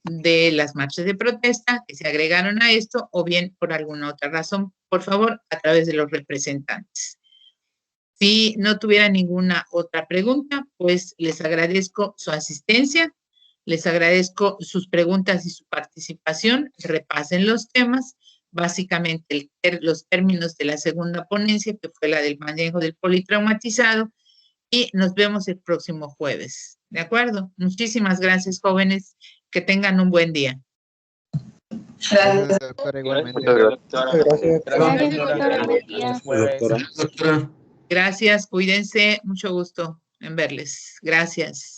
de las marchas de protesta que se agregaron a esto o bien por alguna otra razón, por favor, a través de los representantes. Si no tuviera ninguna otra pregunta, pues les agradezco su asistencia, les agradezco sus preguntas y su participación, repasen los temas, básicamente los términos de la segunda ponencia, que fue la del manejo del politraumatizado, y nos vemos el próximo jueves. ¿De acuerdo? Muchísimas gracias, jóvenes. Que tengan un buen día. Gracias, doctora, igualmente. Gracias, cuídense. Mucho gusto en verles. Gracias.